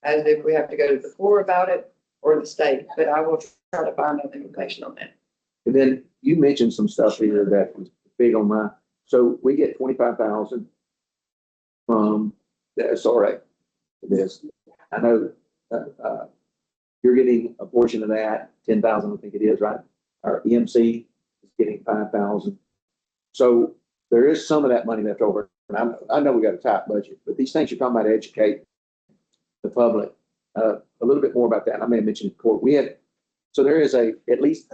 as if we have to go to the Corps about it or the state, but I will try to find out information on that. and then you mentioned some stuff here that was big on my, so we get 25,000 from the SRA. This, I know, you're getting a portion of that, 10,000, I think it is, right? Our EMC is getting 5,000. So there is some of that money left over. And I know we got a tight budget, but these things you're talking about, educate the public, a little bit more about that. I may have mentioned before, so there is at least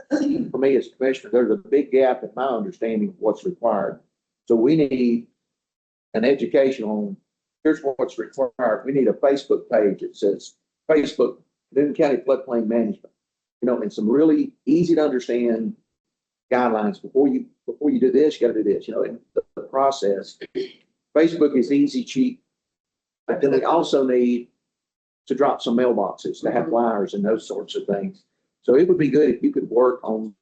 for me as commissioner, there's a big gap in my understanding of what's required. So we need an education on, here's what's required. We need a Facebook page that says Facebook, Newton County Floodplain Management, and some really easy to understand guidelines before you do this, you got to do this, and the process. Facebook is easy, cheap, but then we also need to drop some mailboxes to have flyers and those sorts of things. So it would be good if you could work on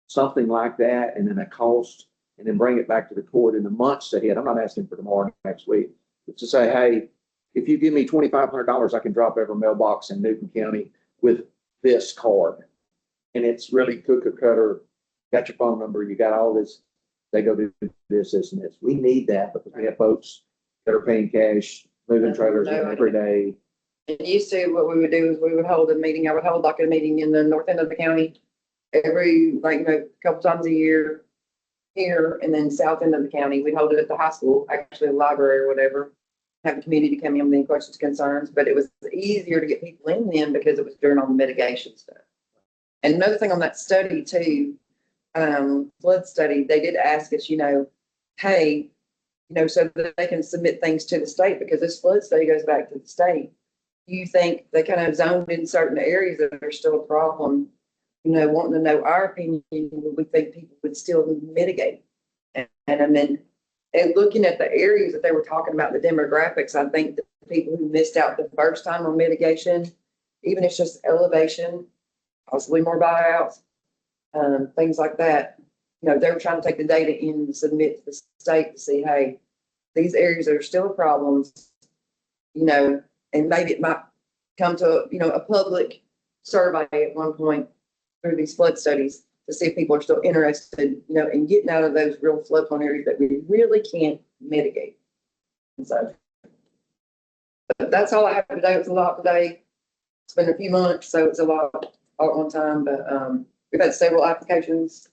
something like that and then a cost, and then bring it back to the court in the months ahead. I'm not asking for tomorrow, next week, but to say, hey, if you give me $2,500, I can drop every mailbox in Newton County with this card. And it's really cookie cutter, got your phone number, you got all this, they go do this, this, and this. We need that because we have folks that are paying cash, moving trailers in every day. And used to, what we would do is we would hold a meeting, I would hold like a meeting in the north end of the county every, a couple times a year here, and then south end of the county. We'd hold it at the high school, actually the library or whatever. Have the community come in with any questions, concerns, but it was easier to get people in then because it was during all the mitigation stuff. And another thing on that study too, flood study, they did ask us, hey, so that they can submit things to the state, because this flood study goes back to the state. Do you think they kind of zoned in certain areas that are still a problem? Wanting to know our opinion, would we think people would still mitigate? And looking at the areas that they were talking about, the demographics, I think the people who missed out the first time on mitigation, even if it's just elevation, possibly more buyouts, things like that. They were trying to take the data in and submit to the state to see, hey, these areas are still problems, and maybe it might come to, a public survey at one point through these flood studies to see if people are still interested, in getting out of those real floodplain areas that we really can't mitigate. And so but that's all I have today. It was a lot today. It's been a few months, so it's a lot all at one time, but we've had several applications.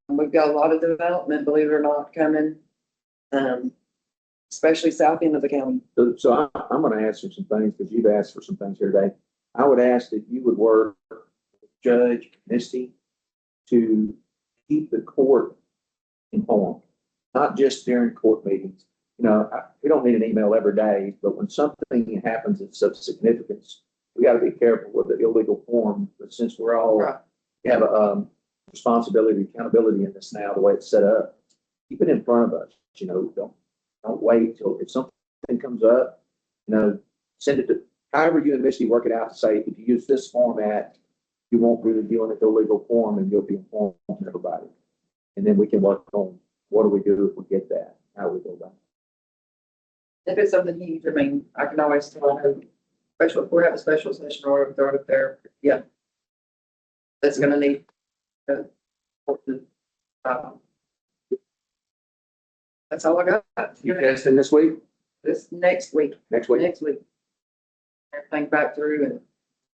We've got a lot of development, believe it or not, coming, especially south end of the county. So I'm going to ask you some things, because you've asked for some things here today. I would ask that you would work with Judge Misty to keep the court informed, not just during court meetings. We don't need an email every day, but when something happens that's of significance, we got to be careful with the illegal form. But since we're all have a responsibility, accountability in this now, the way it's set up, keep it in front of us. Don't wait till if something comes up. Send it to however you and Misty work it out to say, if you use this format, you won't be reviewing an illegal form and you'll be informing everybody. And then we can work on what do we do if we get that, how we go about it. If it's something huge, I mean, I can always tell her, special, if we have a special session or if they're up there, yeah. That's gonna need, that's all I got. You testing this week, This next week, next week? everything back through and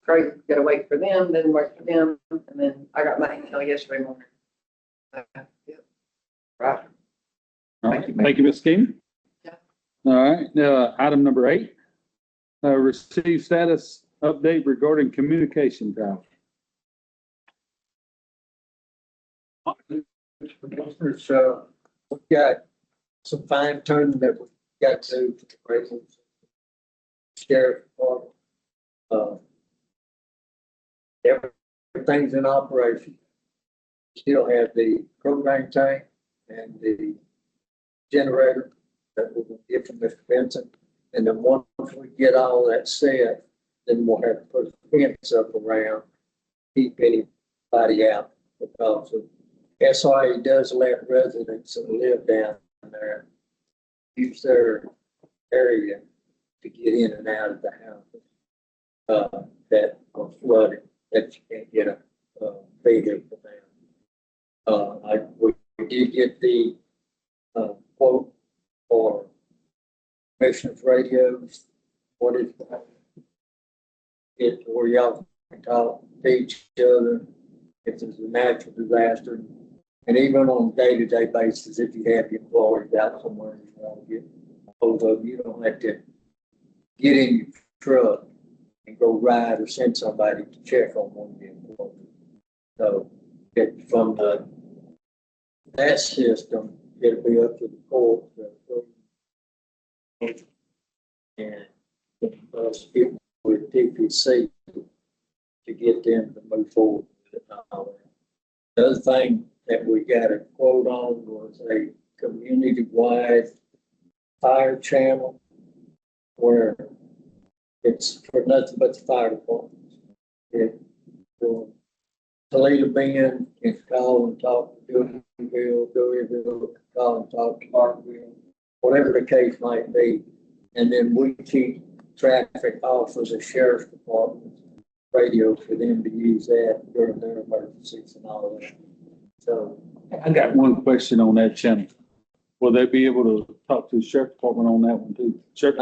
crazy, gotta wait for them, then wait for them, and then I got my email yesterday morning. Yep. Right. Thank you, Ms. King. Yeah. All right, item number 8, receive status update regarding communication tower. Commissioners, we've got some fine tuning that we've got to do for the presence. Sheriff Department. Everything's in operation. Still have the propane tank and the generator that we'll get from Mr. Benson. And then once we get all that set, then we'll have to put a fence up around, keep anybody out because of SRA does let residents that live down there use their area to get in and out of the houses that are flooded, that you can't get a vehicle down. We did get the quote for commissioners' radios. What is that? It where y'all can talk to each other if there's a natural disaster. And even on a day-to-day basis, if you have your employees out somewhere, you want to get hold of, you don't have to get in your truck and go ride or send somebody to check on one of your employees. So from that system, it'll be up to the court and us people with TPC to get them to move forward with it and all that. The other thing that we got a quote on was a community-wide fire channel where it's for nothing but the fire department. It will Toledo Bend can call and talk to Deweyville, call and talk to Martinville, whatever the case might be. And then we keep traffic off of the sheriff's department radio for them to use that during their emergencies and all that. So I got one question on that channel. Will they be able to talk to the sheriff department on that one too? Sheriff,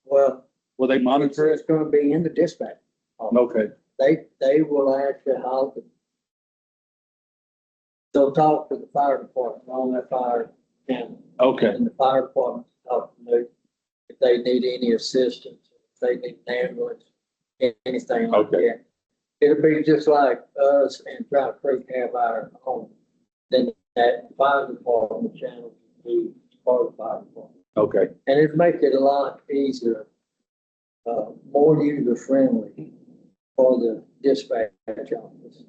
well, will they monitor it's it? going to be in the dispatch. Okay, They will actually halt it. They'll talk to the fire department on that fire channel. okay, And the fire department talk to them if they need any assistance, if they need an ambulance, anything like Okay. that. It'll be just like us and Trout Creek have our own. Then that fire department channel will be part of the fire department. okay. And it make it a lot easier, more user friendly for the dispatch office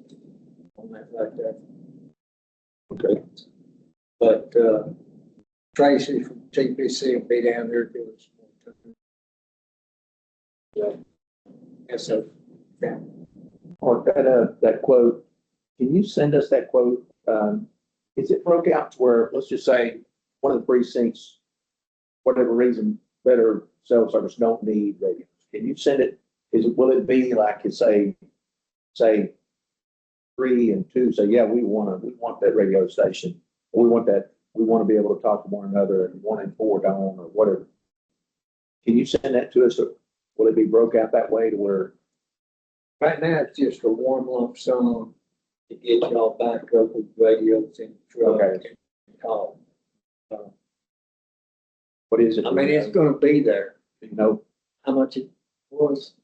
on that like that. Okay. But, Tracy from TPC will be down there doing some more. Yes, so, yeah. Or that quote, can you send us that quote? Is it broke out to where, let's just say, one of the precincts, whatever reason, better cell service don't need radios? Can you send it? Will it be like you say 3 and 2, say, yeah, we want that radio station. We want to be able to talk to one another, and 1 and 4 don't, or whatever. Can you send that to us? Or will it be broke out that way to where? Right now, it's just a warm lump sum to get y'all back up with radios in the truck Okay. and call. What is it? I mean, it's gonna be there. You know, How much it was,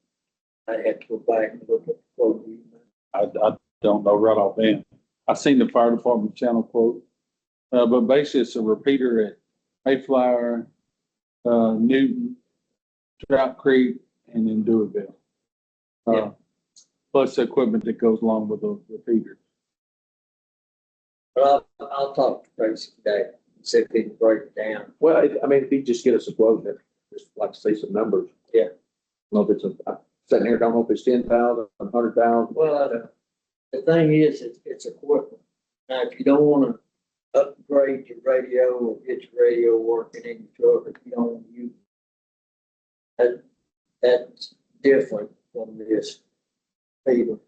I had to go back and look at the quote. I don't know right offhand. I seen the fire department channel quote. But basically it's a repeater at Mayflower, Newton, Trout Creek, and then Deweyville. Yeah. Plus the equipment that goes along with the repeater. But I'll talk to Tracy today, and see if he can break it down. well, if you just get us a quote, that just like to see some numbers. Yeah. I don't know if it's I'm sitting here, don't know if it's 10,000, 100,000. Well, the thing is, it's equipment. Now, if you don't wanna upgrade your radio or get your radio working in your truck, if you don't use that's different from this feeder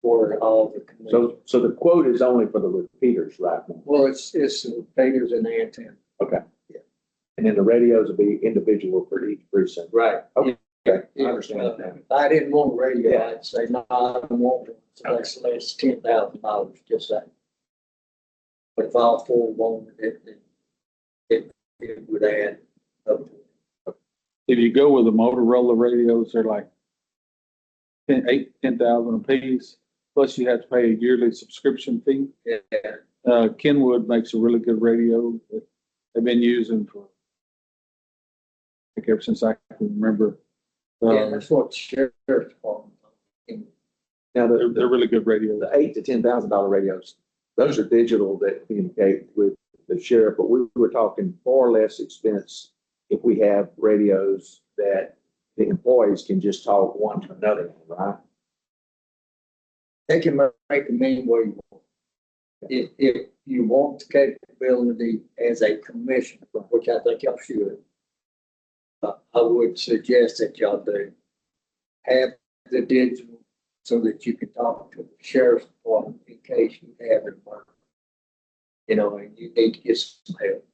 for all the. So the quote is only for the repeaters right now. Well, it's the feeders and the antenna. And then the radios will be individual for each precinct. Right. Okay. I If understand that now. if I didn't want a radio, Yeah. I'd say, no, I don't want one, so that's less $10,000, just that. But if all four wanted it, then it would add up to it. If you go with the Motorola radios, they're like 10,000 a piece. Plus you have to pay a yearly subscription fee. Yeah, Kenwood makes a really good radio that they've been using for, I think ever since I can remember. yeah, that's what the sheriff's department. Now, They're really good radios. the $8,000 to $10,000 radios, those are digital that communicate with the sheriff, but we were talking far less expense if we have radios that the employees can just talk one to another, right? They can make them any way you want. If you want the capability as a commissioner, which I think y'all should, I would suggest that y'all do have the digital so that you can talk to the sheriff's department in case you have an emergency. You know, and you need to get some help.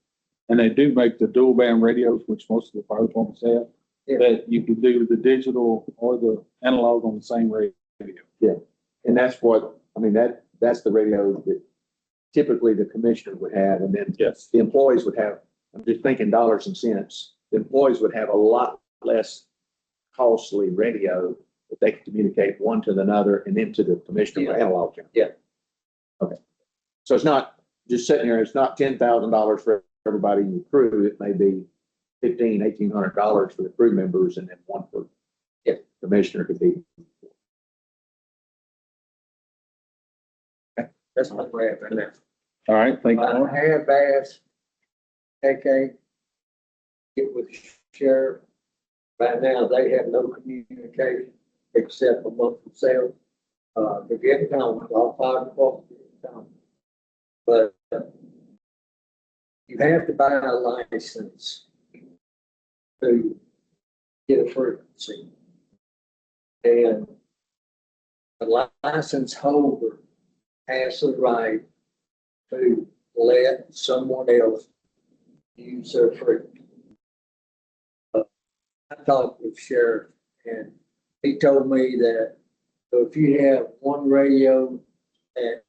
And they do make the dual band radios, which most of the fire departments have, Yeah. that you can do the digital or the analog on the same radio. And that's what, I mean, that's the radio that typically the commissioner would have, and then Yes. the employees would have, I'm just thinking dollars and cents, the employees would have a lot less costly radio that they could communicate one to another and then to the commissioner for analog channel. Yeah. Okay. So it's not just sitting there, it's not $10,000 for everybody in the crew. It may be $1,800 for the crew members and then one for the commissioner could be. That's my grab in there. All right, thank I you. have asked AK, get with the sheriff. Right now, they have no communication except among themselves. They're getting down with all fire departments, getting down. But you have to buy a license to get a frequency. And the license holder has the right to let someone else use their frequency. I talked with sheriff and he told me that if you have one radio that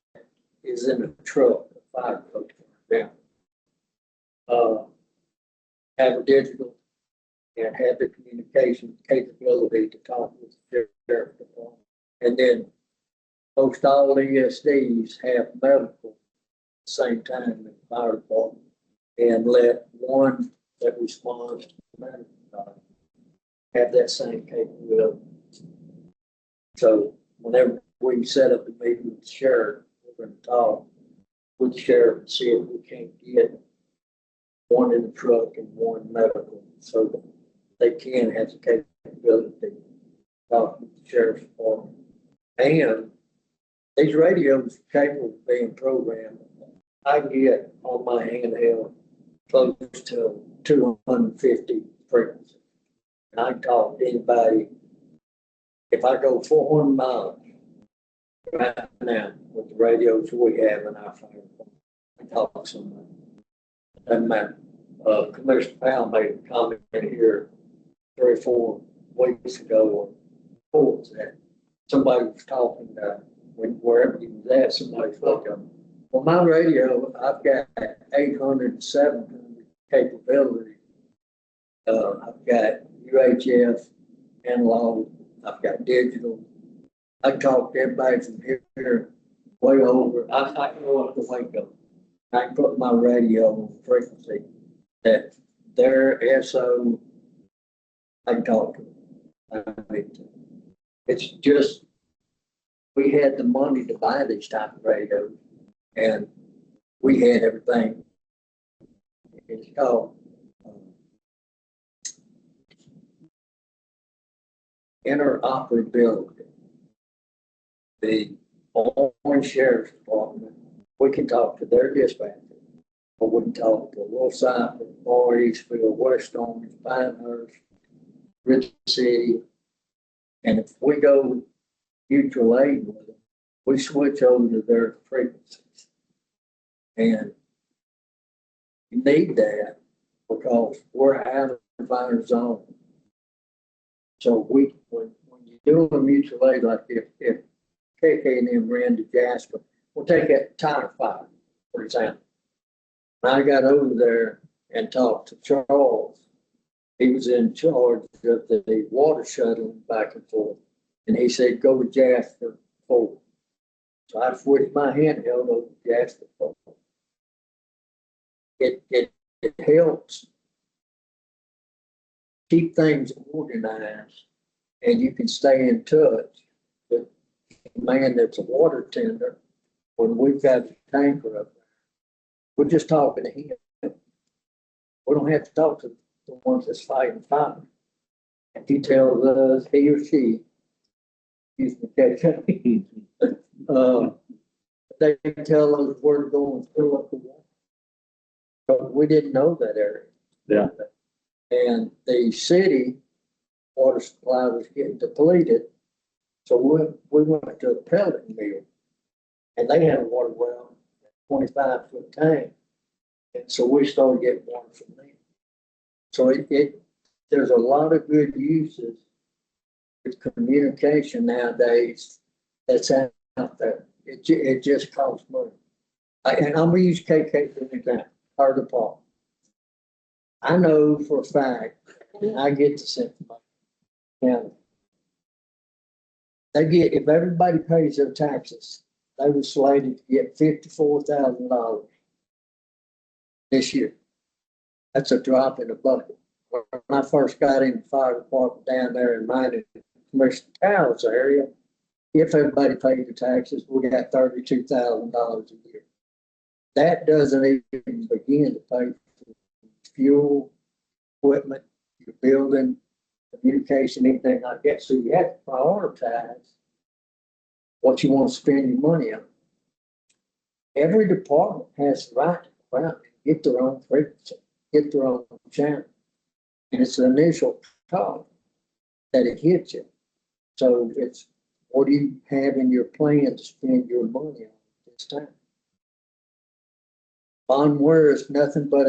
is in a truck, a fire truck, down, have a digital and have the communication capability to talk with the sheriff department. And then most all ESDs have medical at the same time in the fire department and let one that responds to medical have that same capability. So whenever we set up a meeting with the sheriff, we're going to talk with the sheriff and see if we can't get one in the truck and one medical so that they can have the capability to talk with the sheriff's department. And these radios are capable of being programmed. I get on my handheld close to 250 frequencies. And I can talk to anybody. If I go 400 miles right now with the radios we have in our fire department, I talk to somebody. Doesn't matter. Commissioner Powell made a comment here 3 or 4 weeks ago or before that somebody was talking wherever he was at, somebody spoke of. On my radio, I've got 800 and 700 capability. I've got UHF, analog, I've got digital. I talk to everybody from here way over. I can go up to Waco. I can put my radio on frequency that their SO, I can talk to them. I mean, it's just, we had the money to buy these type of radios and we had everything. It's called interoperability. The Orange Sheriff's Department, we can talk to their dispatcher. Or we can talk to Wolfside, Far Eastville, West Orange, Pinehurst, Rich City. And if we go mutual aid with them, we switch over to their frequencies. And you need that because we're out of our zone. So when you do a mutual aid, like if KK and them ran to Jasper, we'll take that tire fire, for example. I got over there and talked to Charles. He was in charge of the water shuttling back and forth. And he said, go to Jasper forward. So I switched my handheld over to Jasper forward. It helps keep things organized and you can stay in touch with the man that's a water tender when we've got a tanker up there. We're just talking to him. We don't have to talk to the ones that's fighting fire. And he tells us, he or she, excuse me, they tell us where to go and fill up the water. But we didn't know that area. Yeah. And the city water supply was getting depleted. So we went to a pellet mill and they had a water well, 25-foot tank. And so we started getting water from them. So there's a lot of good uses with communication nowadays that's out there. It just costs money. And I'm gonna use KK for an example, our department. I know for a fact, I get to Central County. If everybody pays their taxes, they were slated to get $54,000 this year. That's a drop in the bucket. When I first got in the fire department down there in Mining Commissioner Towers area, if everybody paid the taxes, we got $32,000 a year. That doesn't even begin to pay for fuel, equipment, your building, communication, anything like that. So you have to prioritize what you want to spend your money on. Every department has the right to go out and get their own frequency, get their own channel. And it's the initial cost that it hits you. So it's what do you have in your plan to spend your money on this time? Von Ware is nothing but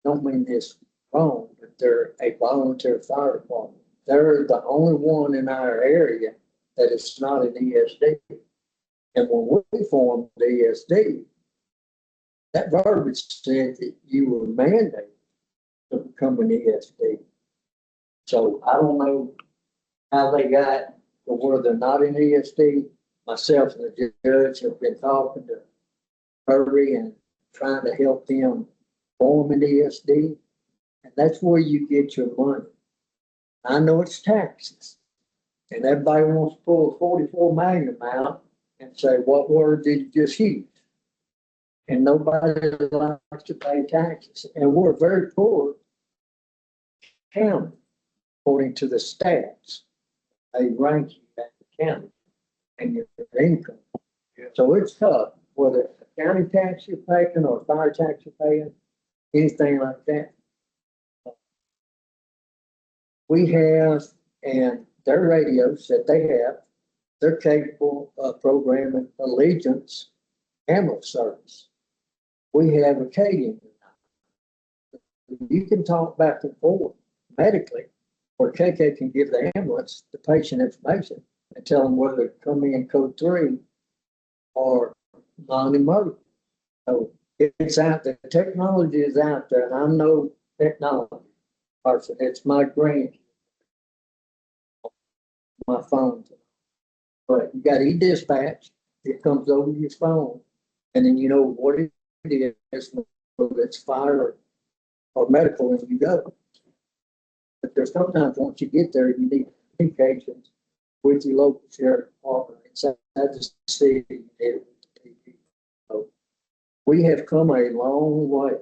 don't mean this wrong, but they're a volunteer fire department. They're the only one in our area that is not an ESD. And when we formed the ESD, that verbiage said that you were mandated to become an ESD. So I don't know how they got to where they're not an ESD. Myself and the judge have been talking to Hurry and trying to help them form an ESD. And that's where you get your money. I know it's taxes. And everybody wants to pull a 44 Magnum out and say, what word did you just use? And nobody likes to pay taxes. And we're a very poor county, according to the stats. They rank you at the county and your income. So it's tough, whether it's a county tax you're paying or a fire tax you're paying, anything like that. We have, and their radios that they have, they're capable of programming Allegiance ambulance service. We have Acadian. You can talk back and forth medically, or KK can give the ambulance the patient information and tell them whether to come in code 3 or non-emergency. So it's out there. The technology is out there, and I'm no technology person. It's my grant, my phone. But you got e-dispatch. It comes over your phone, and then you know what it is, whether it's fire or medical, and you go. But there's sometimes once you get there, you need communications with your local sheriff department inside the city. So we have come a long way.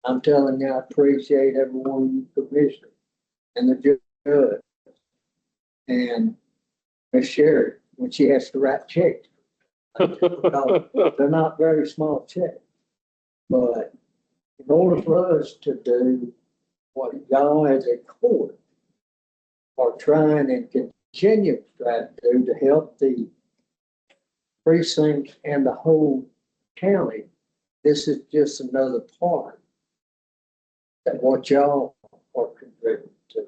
I'm telling you, I appreciate every one of you commissioners and the judge and Ms. Sherry. when she has to write checks. They're not very small checks. But in order for us to do what y'all as a court are trying and continue to try to do to help the precincts and the whole county, this is just another part that what y'all are contributing to.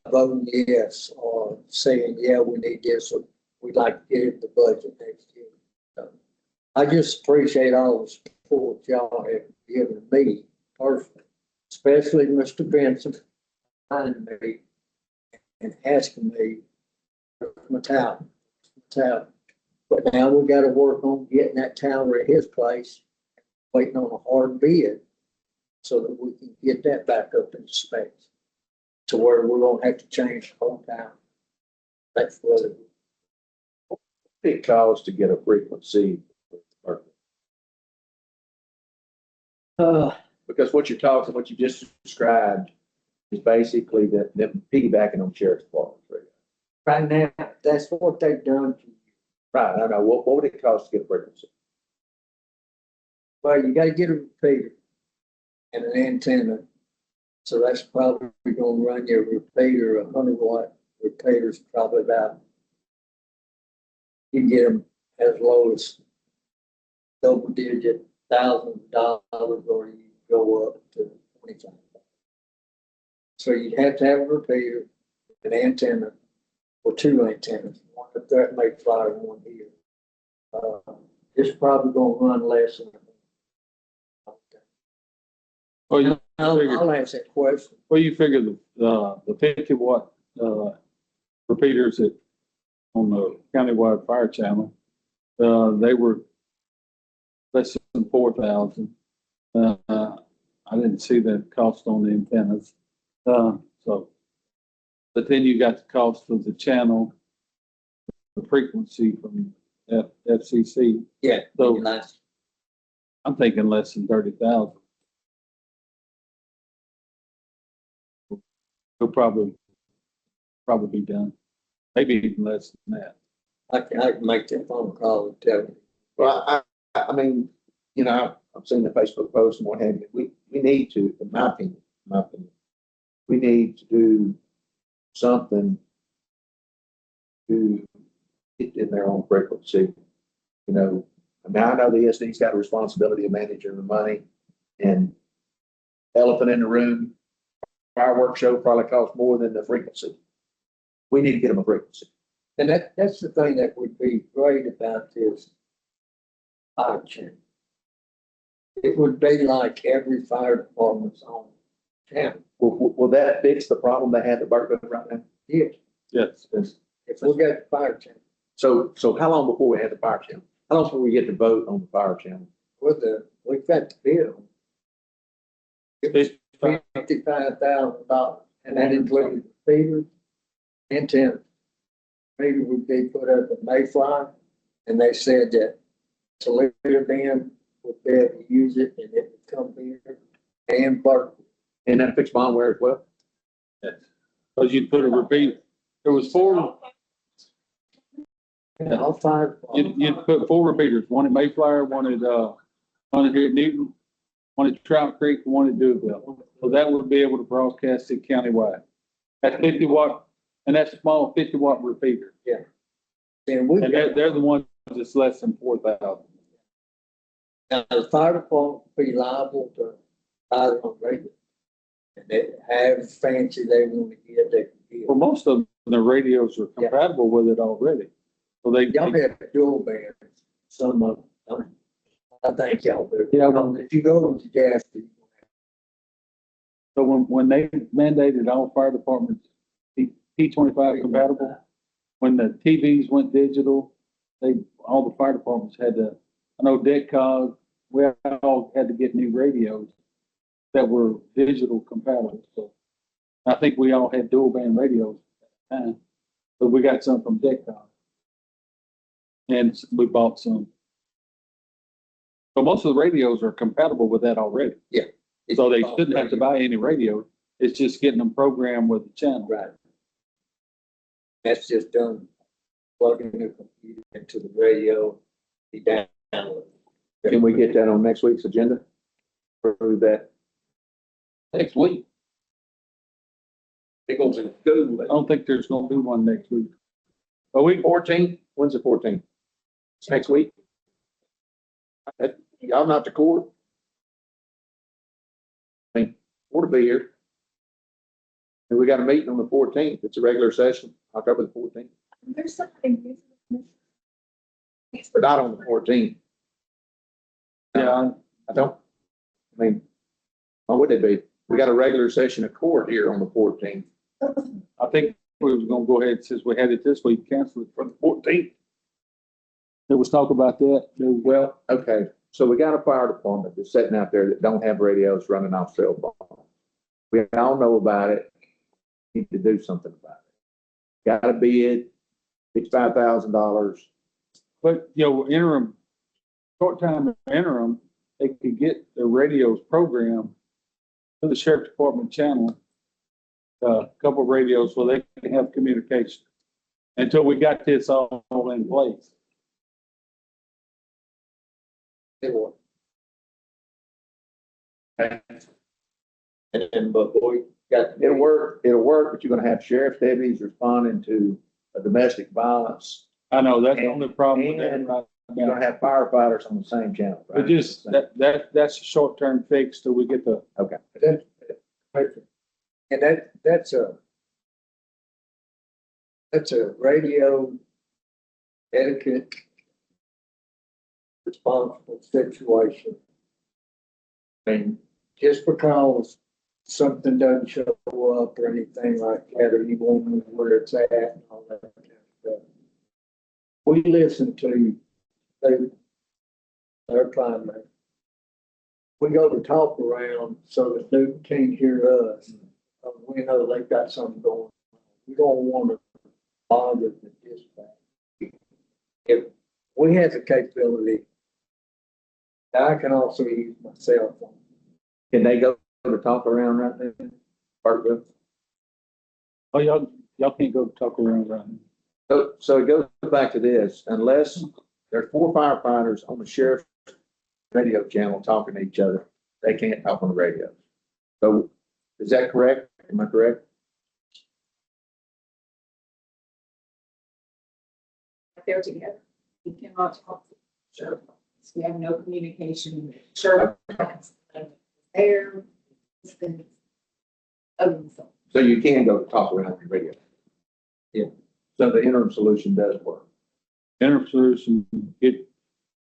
Voting yes or saying, yeah, we need this, or we'd like to get in the budget next year. So I just appreciate all the support y'all have given me personally, especially Mr. Vincent, finding me and asking me for my tower. But now we gotta work on getting that tower at his place, waiting on a hard bid so that we can get that back up in space to where we won't have to change the whole town. That's what it It costs to get a frequency. Because what you're talking, what you just described is basically that them piggybacking on sheriff's department. right now, that's what they've done to you. Right, I know. What would it cost to get a frequency? Well, you gotta get a repeater and an antenna. So that's probably gonna run your repeater, 100-watt repeater's probably about, you can get them as low as double digit $1,000 or you go up to 25. So you'd have to have a repeater, an antenna, or two antennas, one up there at Mayflower and one here. It's probably gonna run less than. Well, you I'll figure, ask that question. well, you figure the 50-watt, repeaters that on the countywide fire channel, they were less than 4,000. I didn't see the cost on the antennas. So, but then you got the cost of the channel, the frequency from FCC. Yeah. So Nice. I'm thinking less than 30,000. We'll probably be done. Maybe even less than that. I can make that phone call and tell you. Well, I mean, you know, I've seen the Facebook post and what have you. We need to, in my opinion, we need to do something to get in their own frequency. You know, I mean, I know the ESD's got a responsibility of managing the money, and elephant in the room, fireworks show probably costs more than the frequency. We need to get them a frequency. And that's the thing that would be great about this fire channel. It would be like every fire department's own channel. Will that fix the problem they have at Burkeville right now? Yes, Yes. if we got the fire channel, So how long before we have the fire channel? How long before we get to vote on the fire channel? we've got the bill. It was $55,000, and that included feeders, antennas. Maybe would be put up at Mayflower, and they said that Toledo Bend would be able to use it, and it would come here and Burke. And that fixed Bonware as well? Yes. Because you'd put a repeat, there was four, And all fire you'd put four repeaters, one at Mayflower, one at here at Newton, one at Trout Creek, and one at Dewville. So that would be able to broadcast it countywide. That's 50-watt, and that's a small 50-watt repeater. And we And they're the ones that's less than 4,000. now the fire department would be liable to buy their own radio. And they have fancy they want to get, they can get. Well, most of them, the radios are compatible with it already. So Y'all have dual bands, some of them. I think y'all do. Yeah, well- If you go to Jasper, so when they mandated all fire departments P25 compatible, when the TVs went digital, all the fire departments had to, I know DECOG, we all had to get new radios that were digital compatible. So I think we all had dual band radios at the time, but we got some from DECOG. And we bought some. So most of the radios are compatible with that already. So they shouldn't have to buy any radio. It's just getting them programmed with the channel. Right. That's just done plugging the computer into the radio, he downloads. Can we get that on next week's agenda? Prove that. Next week. They go to school. I don't think there's gonna be one next week. A week, 14th, when's the 14th? It's next week? Y'all not the court? I mean, ought to be here. And we got a meeting on the 14th. It's a regular session, October the 14th, There's something. but not on the 14th. yeah, I don't, I mean, what would it be? We got a regular session of court here on the 14th. I think we was gonna go ahead, since we had it this week, cancel it for the 14th. There was talk about that. Well, okay, so we got a fire department that's sitting out there that don't have radios running off cell phones. We all know about it. Need to do something about it. Got a bid, $65,000. But, you know, interim, short-time interim, they could get their radios programmed to the sheriff department channel. A couple of radios so they can have communication until we got this all in place. They want. And but we got. It'll work, but you're gonna have sheriff's deputies responding to a domestic violence. I know, that's the only problem with that And right You're now. gonna have firefighters on the same channel, right? But just, that's a short-term fix till we get the, And that's a radio etiquette responsible situation. And just because something doesn't show up or anything like that, or you won't know where it's at and all that kind of stuff. We listen to, their primary. We go to talk around so that they can't hear us. We know they've got something going on. We don't want to bother the dispatch. If we have the capability, I can also use my cell phone. Can they go to talk around right there? Parkville? oh, y'all can't go talk around right now. So it goes back to this, unless there's 4 firefighters on the sheriff's radio channel talking to each other, they can't talk on the radio. So is that correct? Am I correct? They're together. We cannot talk. Sure. We have no communication. Sure. There. So you can go talk around the radio. Yeah. So the interim solution does work. Interim solution, get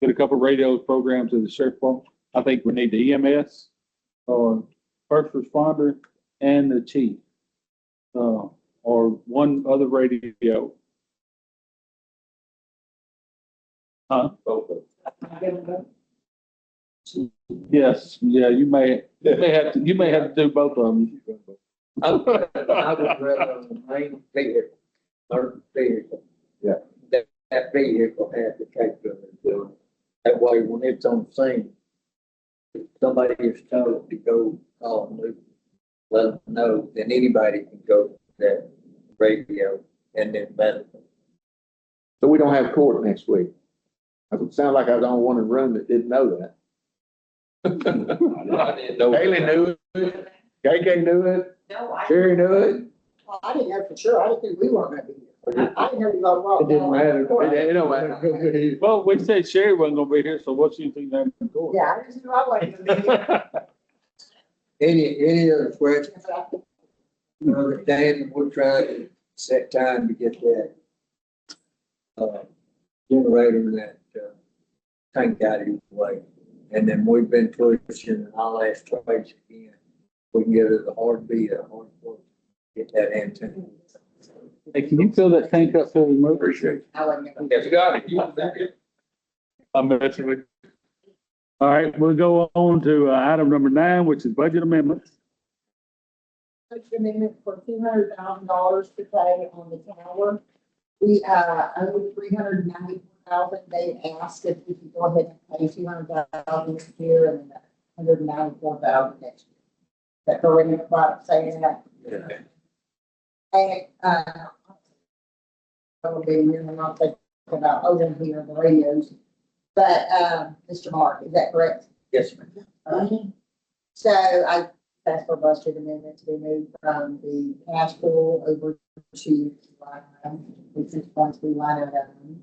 a couple of radio programs in the sheriff department. I think we need the EMS, first responder and the chief. Or one other radio. Huh? Both of them. Yes, yeah, you may have to do both of them. I would rather on the main vehicle, or vehicle. Yeah. That vehicle has the capability of doing it. That way, when it's on scene, if somebody is told to go call them, let them know, then anybody can go to that radio and then medical. So we don't have court next week. It would sound like I was the only one in the room that didn't know that. I didn't know. Haley knew it. KK knew it. No, I. Sherry knew it. Well, I didn't know for sure. I didn't think we weren't gonna be here. I didn't know you all were. It didn't matter. It don't matter. Well, we said Sherry wasn't gonna be here, so what do you think they're going? Yeah, I just knew I wasn't gonna be here. Any other questions? Dan, we're trying to set time to get that generator and that tank out of the way. And then we've been pushing, and I'll ask Trace again, we can get it a hard beat, a hard work, get that antenna. Hey, can you fill that tank up before we move? Appreciate it. I wasn't gonna. Yes, got it. I'm messing with you. All right, we'll go on to item number 9, which is budget amendments. Budget amendment for $200,000 to pay on the tower. We, owe $394,000. They asked if we could go ahead and pay $200,000 this year and $194,000 next year. Is that correct, about saying that? Yeah. And, will be here, I'm not thinking about over here, the radios. But, Mr. Mark, is that correct? Yes, ma'am. So I asked for a budget amendment to be moved from the cash pool over to line item, which is going to be line item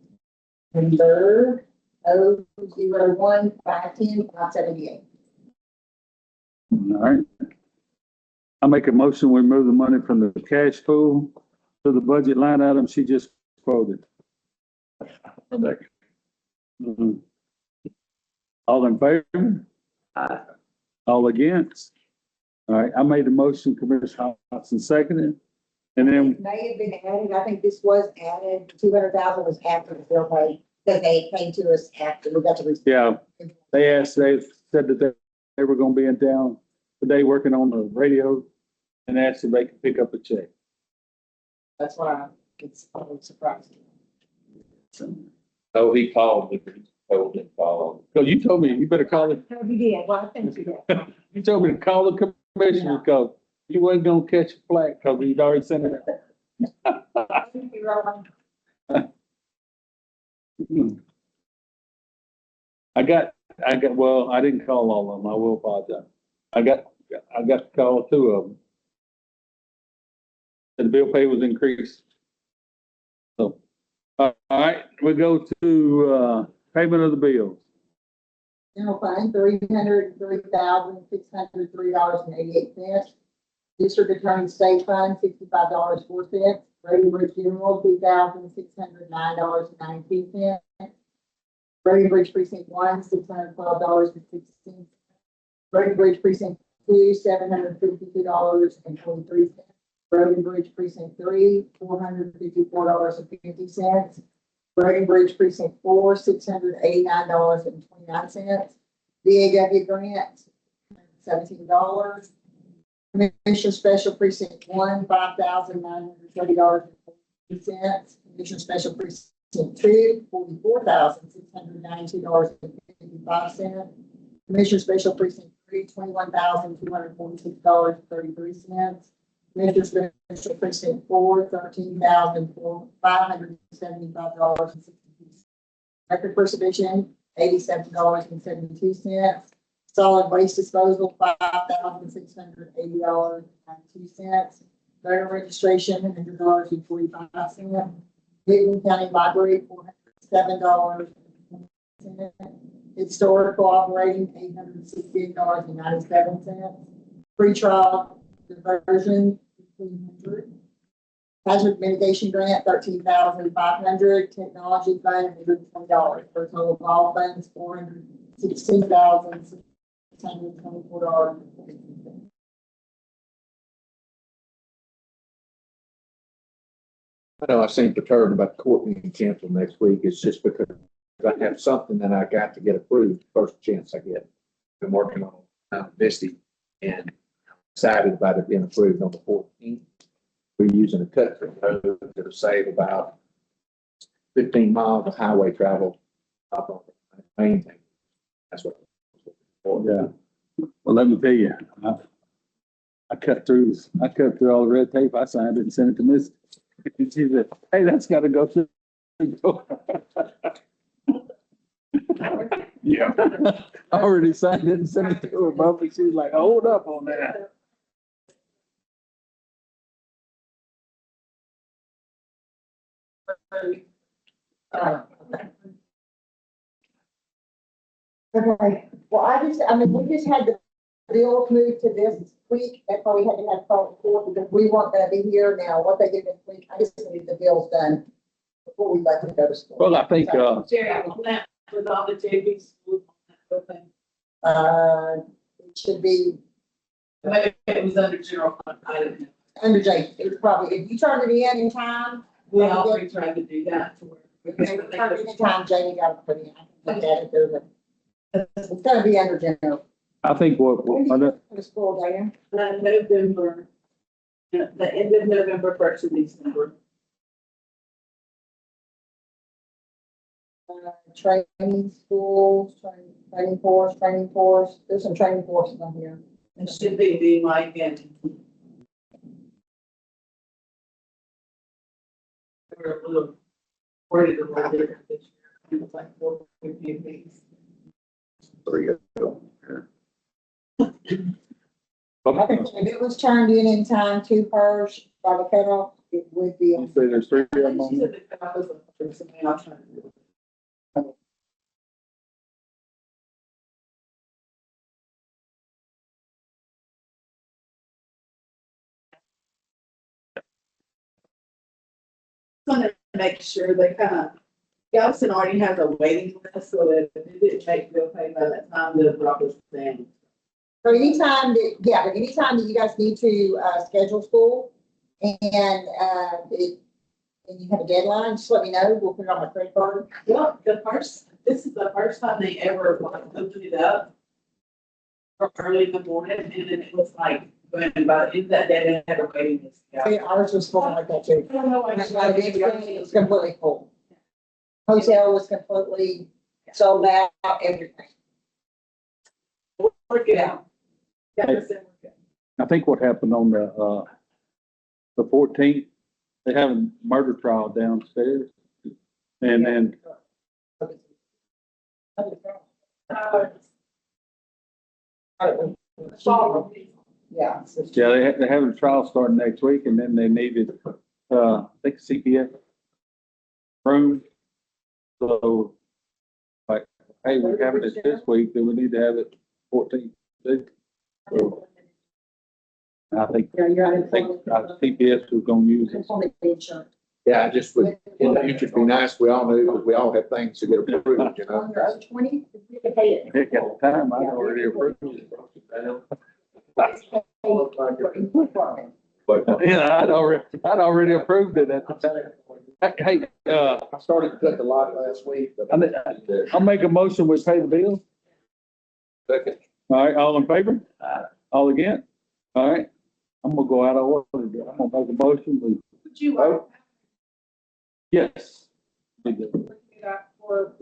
number 001510578. All right. I make a motion, we move the money from the cash pool to the budget line item she just quoted. Mhm. All in favor? Aye. All against? All right, I made the motion, Commissioner Hodgson seconded. And then, May have been added, I think this was added, 200,000 was after the bill pay, because they came to us after we got to. yeah, they said that they were gonna be in town today working on the radio and asked if they could pick up a check. That's why it's always surprising. Oh, he called me, he told him to call. So you told me, you better call it, No, you did, well, I think you did. you told me to call the commissioner because you wasn't gonna catch a flag because he'd already sent it out. Well, I didn't call all of them. I will apologize. I got to call two of them. And the bill pay was increased. So, all right, we go to, payment of the bills. General fund, $303,603.88. District Attorney State Fund, $65.04. Brady Bridge General, $2,609.92. Brady Bridge Precinct 1, $612.16. Brady Bridge Precinct 2, $752.23. Brady Bridge Precinct 3, $454.50. Brady Bridge Precinct 4, $689.29. VAW grant, $17. Commissioner Special Precinct 1, $5,930.40. Commissioner Special Precinct 2, $44,692.55. Commissioner Special Precinct 3, $21,246.33. Commissioner Special Precinct 4, $13,575.62. Record Preservation, $87.72. Solid Waste Disposal, $5,680.92. Voter Registration, $100.45. Newton County Library, $407. Historical Operating, $868.97. Pretrial Diversion, $1,500. Hazard Mitigation Grant, $13,500. Technology Fund, $120. For a total of all funds, $416,624. I know I seem perturbed about the court being canceled next week. It's just because I have something that I got to get approved first chance I get. Been working on Misty and excited about it being approved on the 14th. We're using a cut through road that'll save about 15 miles of highway travel. Up on the main thing. That's what. Yeah. Well, let me tell you, I cut through all the red tape. I signed it and sent it to Miss. She said, hey, that's got to go through. Yeah. I already signed it and sent it to her, but she was like, hold up on that. Okay, well, we just had the bill moved to this week, that's why we had to have phone court, because we weren't gonna be here now, what they did this week, I just need the bills done before we let them go to school. Well, I think, Jerry, on that, with all the JV schools, on that thing, It should be maybe it was under general fund, I didn't know. under J, it's probably, if you turn it in time, We already tried to do that to where. if you turn it in time, Jamie got to put in, I can look at it, there's a, it's gonna be under general. I think what, The school day. November, the end of November, first of December. Training schools, training force, there's some training forces on here. It should be like in. We're a little worded a little different this year. It was like 450 apiece. There you go. If it was turned in time to her by the cutoff, it would be. You say there's 3 of them She on said that I was looking for something else trying to do. Want to make sure they kind of, Galveston already has a waiting list, so that if it didn't make bill pay by that time, the Robert's thing. So anytime that, yeah, but anytime that you guys need to, schedule school and, and you have a deadline, just let me know, we'll put it on my credit card. Well, this is the first time they ever like opened it up early in the morning, and then it was like, when by the end of that day, they had a waiting list. Yeah, ours was full like that too. I don't know why. That's why it was completely full. Hotel was completely sold out, everything. Work it out. Got this in, work it I think what happened on the 14th, they have a murder trial downstairs. And then, Yeah. yeah, they're having a trial starting next week, and then they needed, I think CPS room. So, like, hey, we're having it this week, then we need to have it 14th. So, I think, CPS was gonna use it. Insurance. Yeah, I just would, in the future, it'd be nice, we all knew, because we all have things to get approved, you know? On your other 20, you can pay it. Heck, at the time, I'd already approved it. Yeah, I'd already approved it at the time. Hey, I started to cut the lot last week, but. I'll make a motion, we pay the bill. Second. All right, all in favor? All against? All right, I'm gonna go out of order. I'm gonna make a motion, we, Would you like yes. to look it up for